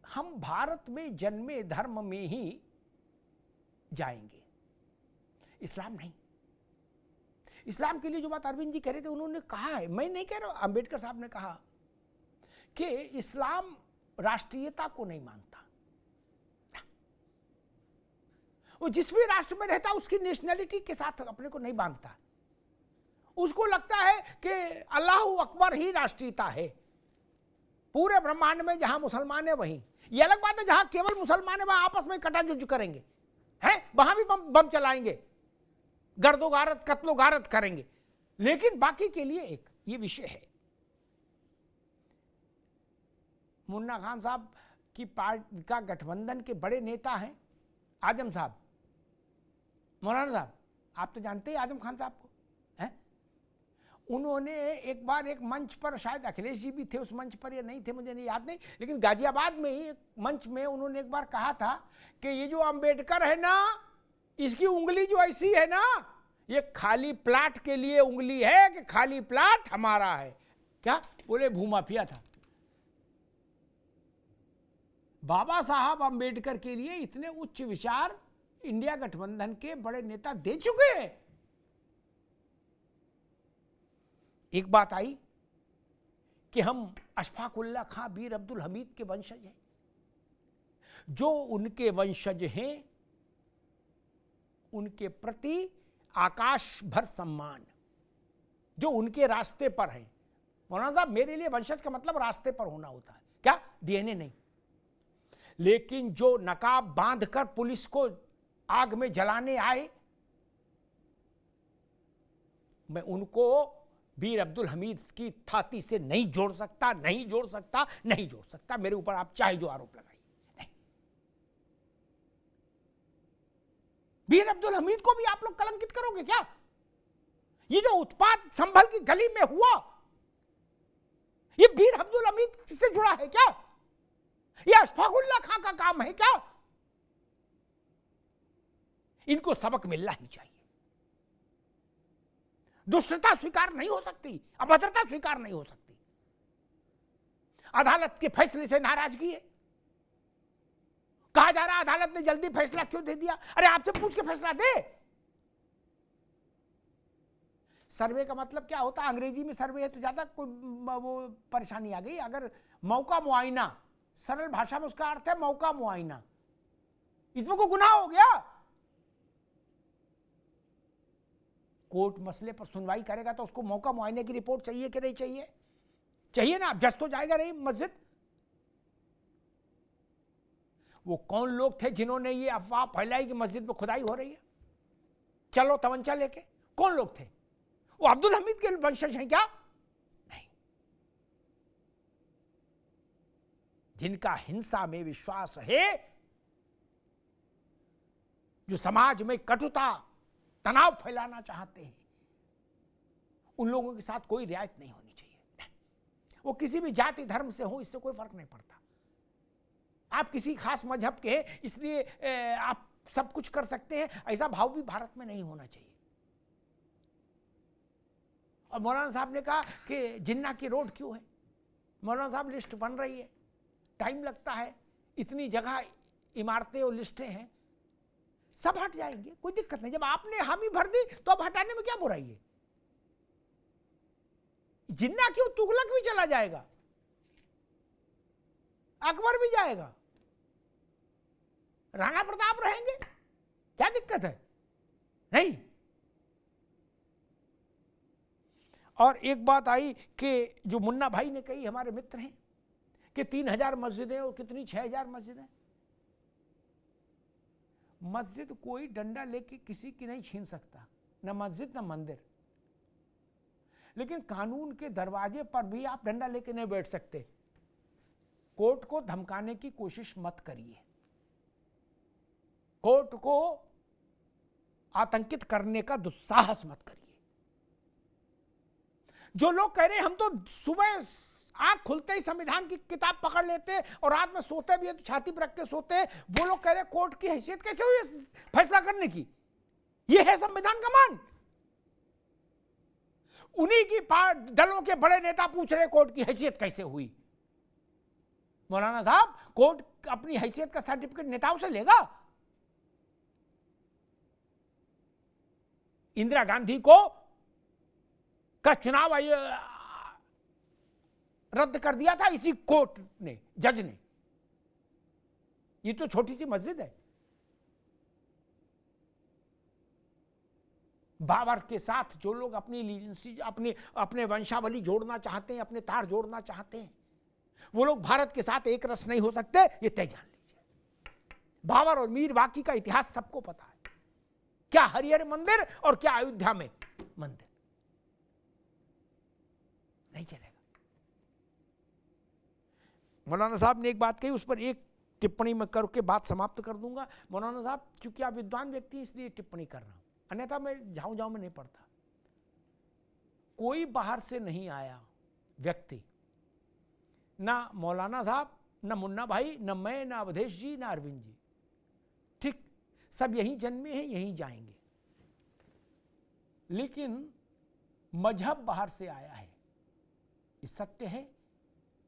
हम भारत में जन्मे धर्म में ही जाएंगे, इस्लाम नहीं। इस्लाम के लिए जो बात अरविंद जी कह रहे थे, उन्होंने कहा है, मैं नहीं कह रहा हूं, अंबेडकर साहब ने कहा कि इस्लाम राष्ट्रीयता को नहीं मानता। वो जिस भी राष्ट्र में रहता उसकी नेशनलिटी के साथ अपने को नहीं बांधता। उसको लगता है कि अल्लाह अकबर ही राष्ट्रीयता है। पूरे ब्रह्मांड में जहां मुसलमान है वहीं, ये अलग बात है जहां केवल मुसलमान है वहां आपस में कटाजुज करेंगे, हैं, वहां भी बम चलाएंगे, गर्दो गारत, कत्लो गारत करेंगे। लेकिन बाकी के लिए एक ये विषय है, मुन्ना खान साहब की पार्टी का गठबंधन के बड़े नेता हैं आजम साहब, मौलाना साहब, आप तो जानते हैं आजम खान साहब को, हैं? उन्होंने एक बार एक मंच पर, शायद अखिलेश जी भी थे उस मंच पर या नहीं थे मुझे नहीं याद नहीं, लेकिन गाजियाबाद में ही एक मंच में उन्होंने एक बार कहा था कि ये जो अंबेडकर है ना, इसकी उंगली जो ऐसी है ना, ये खाली प्लाट के लिए उंगली है कि खाली प्लाट हमारा है। क्या बोले? भूमाफिया था। बाबा साहब अंबेडकर के लिए इतने उच्च विचार इंडिया गठबंधन के बड़े नेता दे चुके हैं। एक बात आई कि हम अशफाक उल्लाह खां, बीर अब्दुल हमीद के वंशज हैं। जो उनके वंशज हैं उनके प्रति आकाश भर सम्मान, जो उनके रास्ते पर है। मौलाना साहब, मेरे लिए वंशज का मतलब रास्ते पर होना होता है, क्या डीएनए नहीं। लेकिन जो नकाब बांधकर पुलिस को आग में जलाने आए, मैं उनको बीर अब्दुल हमीद की छाती से नहीं जोड़ सकता, नहीं जोड़ सकता, नहीं जोड़ सकता। मेरे ऊपर आप चाहे जो आरोप लगाइए, नहीं। बीर अब्दुल हमीद को भी आप लोग कलंकित करोगे क्या? ये जो उत्पात संभल की गली में हुआ, ये बीर अब्दुल हमीद से जुड़ा है क्या? ये अशफाक उल्लाह खां का काम है क्या? इनको सबक मिलना ही चाहिए। दुष्टता स्वीकार नहीं हो सकती, अभद्रता स्वीकार नहीं हो सकती। अदालत के फैसले से नाराजगी है। कहा जा रहा अदालत ने जल्दी फैसला क्यों दे दिया? अरे आपसे पूछ के फैसला दे। सर्वे का मतलब क्या होता है? अंग्रेजी में सर्वे है तो ज्यादा कोई वो परेशानी आ गई। अगर मौका मुआयना, सरल भाषा में उसका अर्थ है मौका मुआयना। इसमें कोई गुनाह हो गया? कोर्ट मसले पर सुनवाई करेगा तो उसको मौका मुआयने की रिपोर्ट चाहिए कि नहीं चाहिए? चाहिए ना। अब जज तो जाएगा नहीं मस्जिद। वो कौन लोग थे जिन्होंने ये अफवाह फैलाई कि मस्जिद में खुदाई हो रही है? चलो तवंचा लेके, कौन लोग थे? वो अब्दुल हमीद के वंशज हैं क्या? नहीं। जिनका हिंसा में विश्वास है, जो समाज में कटुता, तनाव फैलाना चाहते हैं, उन लोगों के साथ कोई रियायत नहीं होनी चाहिए। नहीं। वो किसी भी जाति धर्म से हो, इससे कोई फर्क नहीं पड़ता। आप किसी खास मजहब के हैं इसलिए आप सब कुछ कर सकते हैं, ऐसा भाव भी भारत में नहीं होना चाहिए। और मौलाना साहब ने कहा कि जिन्ना की रोड क्यों है? मौलाना साहब, लिस्ट बन रही है, टाइम लगता है, इतनी जगह इमारतें और लिस्टें हैं, सब हट जाएंगे, कोई दिक्कत नहीं। जब आपने हामी भर दी तो अब हटाने में क्या बुराई है? जिन्ना क्यों, तुगलक भी चला जाएगा, अकबर भी जाएगा, राणा प्रताप रहेंगे, क्या दिक्कत है? नहीं। और एक बात आई कि जो मुन्ना भाई ने कही, हमारे मित्र हैं, कि 3000 मस्जिदें और कितनी 6000 मस्जिदें। मस्जिद कोई डंडा लेके किसी की नहीं छीन सकता, न मस्जिद न मंदिर। लेकिन कानून के दरवाजे पर भी आप डंडा लेके नहीं बैठ सकते। कोर्ट को धमकाने की कोशिश मत करिए, कोर्ट को आतंकित करने का दुस्साहस मत करिए। जो लोग कह रहे हैं हम तो सुबह आंख खुलते ही संविधान की किताब पकड़ लेते और रात में सोते भी है तो छाती पर रख के सोते हैं, वो लोग कह रहे हैं कोर्ट की हैसियत कैसे हुई फैसला करने की? ये है संविधान का मान? उन्हीं की दलों के बड़े नेता पूछ रहे कोर्ट की हैसियत कैसे हुई। मौलाना साहब, कोर्ट अपनी हैसियत का सर्टिफिकेट नेताओं से लेगा? इंदिरा गांधी को का चुनाव रद्द कर दिया था इसी कोर्ट ने, जज ने। ये तो छोटी सी मस्जिद है। बाबर के साथ जो लोग अपनी लीजेंसी, अपने वंशावली जोड़ना चाहते हैं, अपने तार जोड़ना चाहते हैं, वो लोग भारत के साथ एक रस नहीं हो सकते, ये तय जान लीजिए। बाबर और मीर वाकी का इतिहास सबको पता है, क्या हरिहर मंदिर और क्या अयोध्या में मंदिर। नहीं चलेगा। मौलाना साहब ने एक बात कही, उस पर एक टिप्पणी में करके बात समाप्त कर दूंगा। मौलाना साहब, चूंकि आप विद्वान व्यक्ति हैं इसलिए टिप्पणी कर रहा हूं, अन्यथा मैं जाऊं में नहीं पढ़ता। कोई बाहर से नहीं आया व्यक्ति, ना मौलाना साहब, ना मुन्ना भाई, ना मैं, ना अवधेश जी, ना अरविंद जी, ठीक, सब यहीं जन्मे हैं, यहीं जाएंगे। लेकिन मजहब बाहर से आया है, ये सत्य है,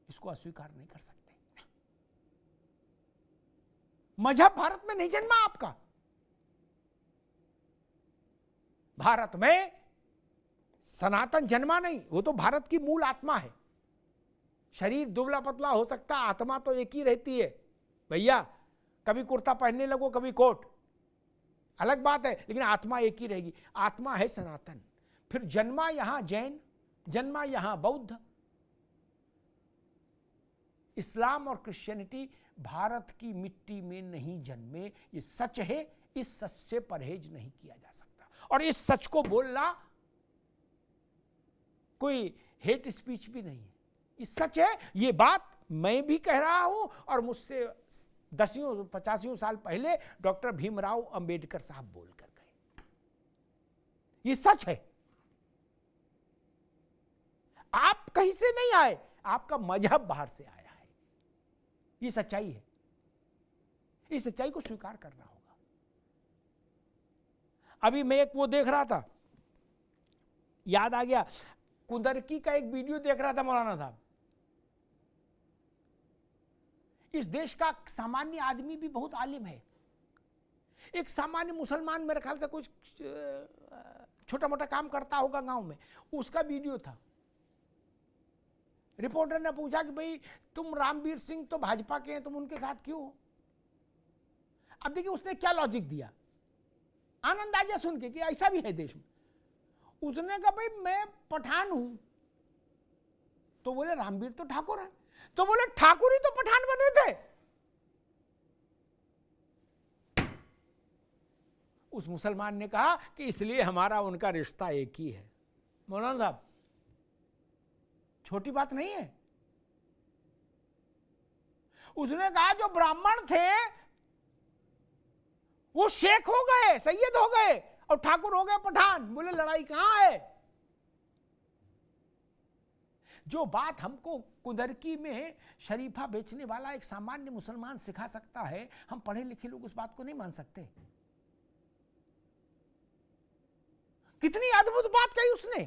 इसको अस्वीकार नहीं कर सकते। मजहब भारत में नहीं जन्मा आपका। भारत में सनातन जन्मा नहीं, वो तो भारत की मूल आत्मा है। शरीर दुबला पतला हो सकता, आत्मा तो एक ही रहती है भैया। कभी कुर्ता पहनने लगो, कभी कोट, अलग बात है, लेकिन आत्मा एक ही रहेगी। आत्मा है सनातन। फिर जन्मा यहां जैन, जन्मा यहां बौद्ध, इस्लाम और क्रिश्चियनिटी भारत की मिट्टी में नहीं जन्मे, ये सच है। इस सच से परहेज नहीं किया जा सकता, और इस सच को बोलना कोई हेट स्पीच भी नहीं है, ये सच है। ये बात मैं भी कह रहा हूं, और मुझसे 10-50 साल पहले डॉक्टर भीमराव अंबेडकर साहब बोलकर गए। ये सच है। आप कहीं से नहीं आए, आपका मजहब बाहर से आया है, ये सच्चाई है। इस सच्चाई को स्वीकार करना होगा। अभी मैं एक वो देख रहा था, याद आ गया, कुंदरकी का एक वीडियो देख रहा था मौलाना साहब। इस देश का सामान्य आदमी भी बहुत आलिम है। एक सामान्य मुसलमान मेरे ख्याल से कुछ छोटा मोटा काम करता होगा गांव में, उसका वीडियो था। रिपोर्टर ने पूछा कि भाई तुम रामवीर सिंह तो भाजपा के हैं, तुम उनके साथ क्यों हो? अब देखिए उसने क्या लॉजिक दिया, आनंद आ गया सुन के कि ऐसा भी है देश में। उसने कहा भाई मैं पठान हूं, तो बोले रामवीर तो ठाकुर है, तो बोले ठाकुर ही तो पठान बने थे। उस मुसलमान ने कहा कि इसलिए हमारा उनका रिश्ता एक ही है। मौलाना साहब, छोटी बात नहीं है। उसने कहा जो ब्राह्मण थे वो शेख हो गए, सैयद हो गए, और ठाकुर हो गए पठान। बोले लड़ाई कहां है? जो बात हमको कुदरकी में शरीफा बेचने वाला एक सामान्य मुसलमान सिखा सकता है, हम पढ़े लिखे लोग उस बात को नहीं मान सकते। कितनी अद्भुत बात कही उसने।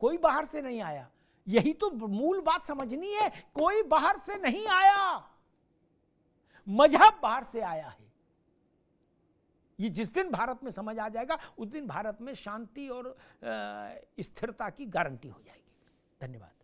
कोई बाहर से नहीं आया, यही तो मूल बात समझनी है। कोई बाहर से नहीं आया, मजहब बाहर से आया है। ये जिस दिन भारत में समझ आ जाएगा, उस दिन भारत में शांति और स्थिरता की गारंटी हो जाएगी। धन्यवाद।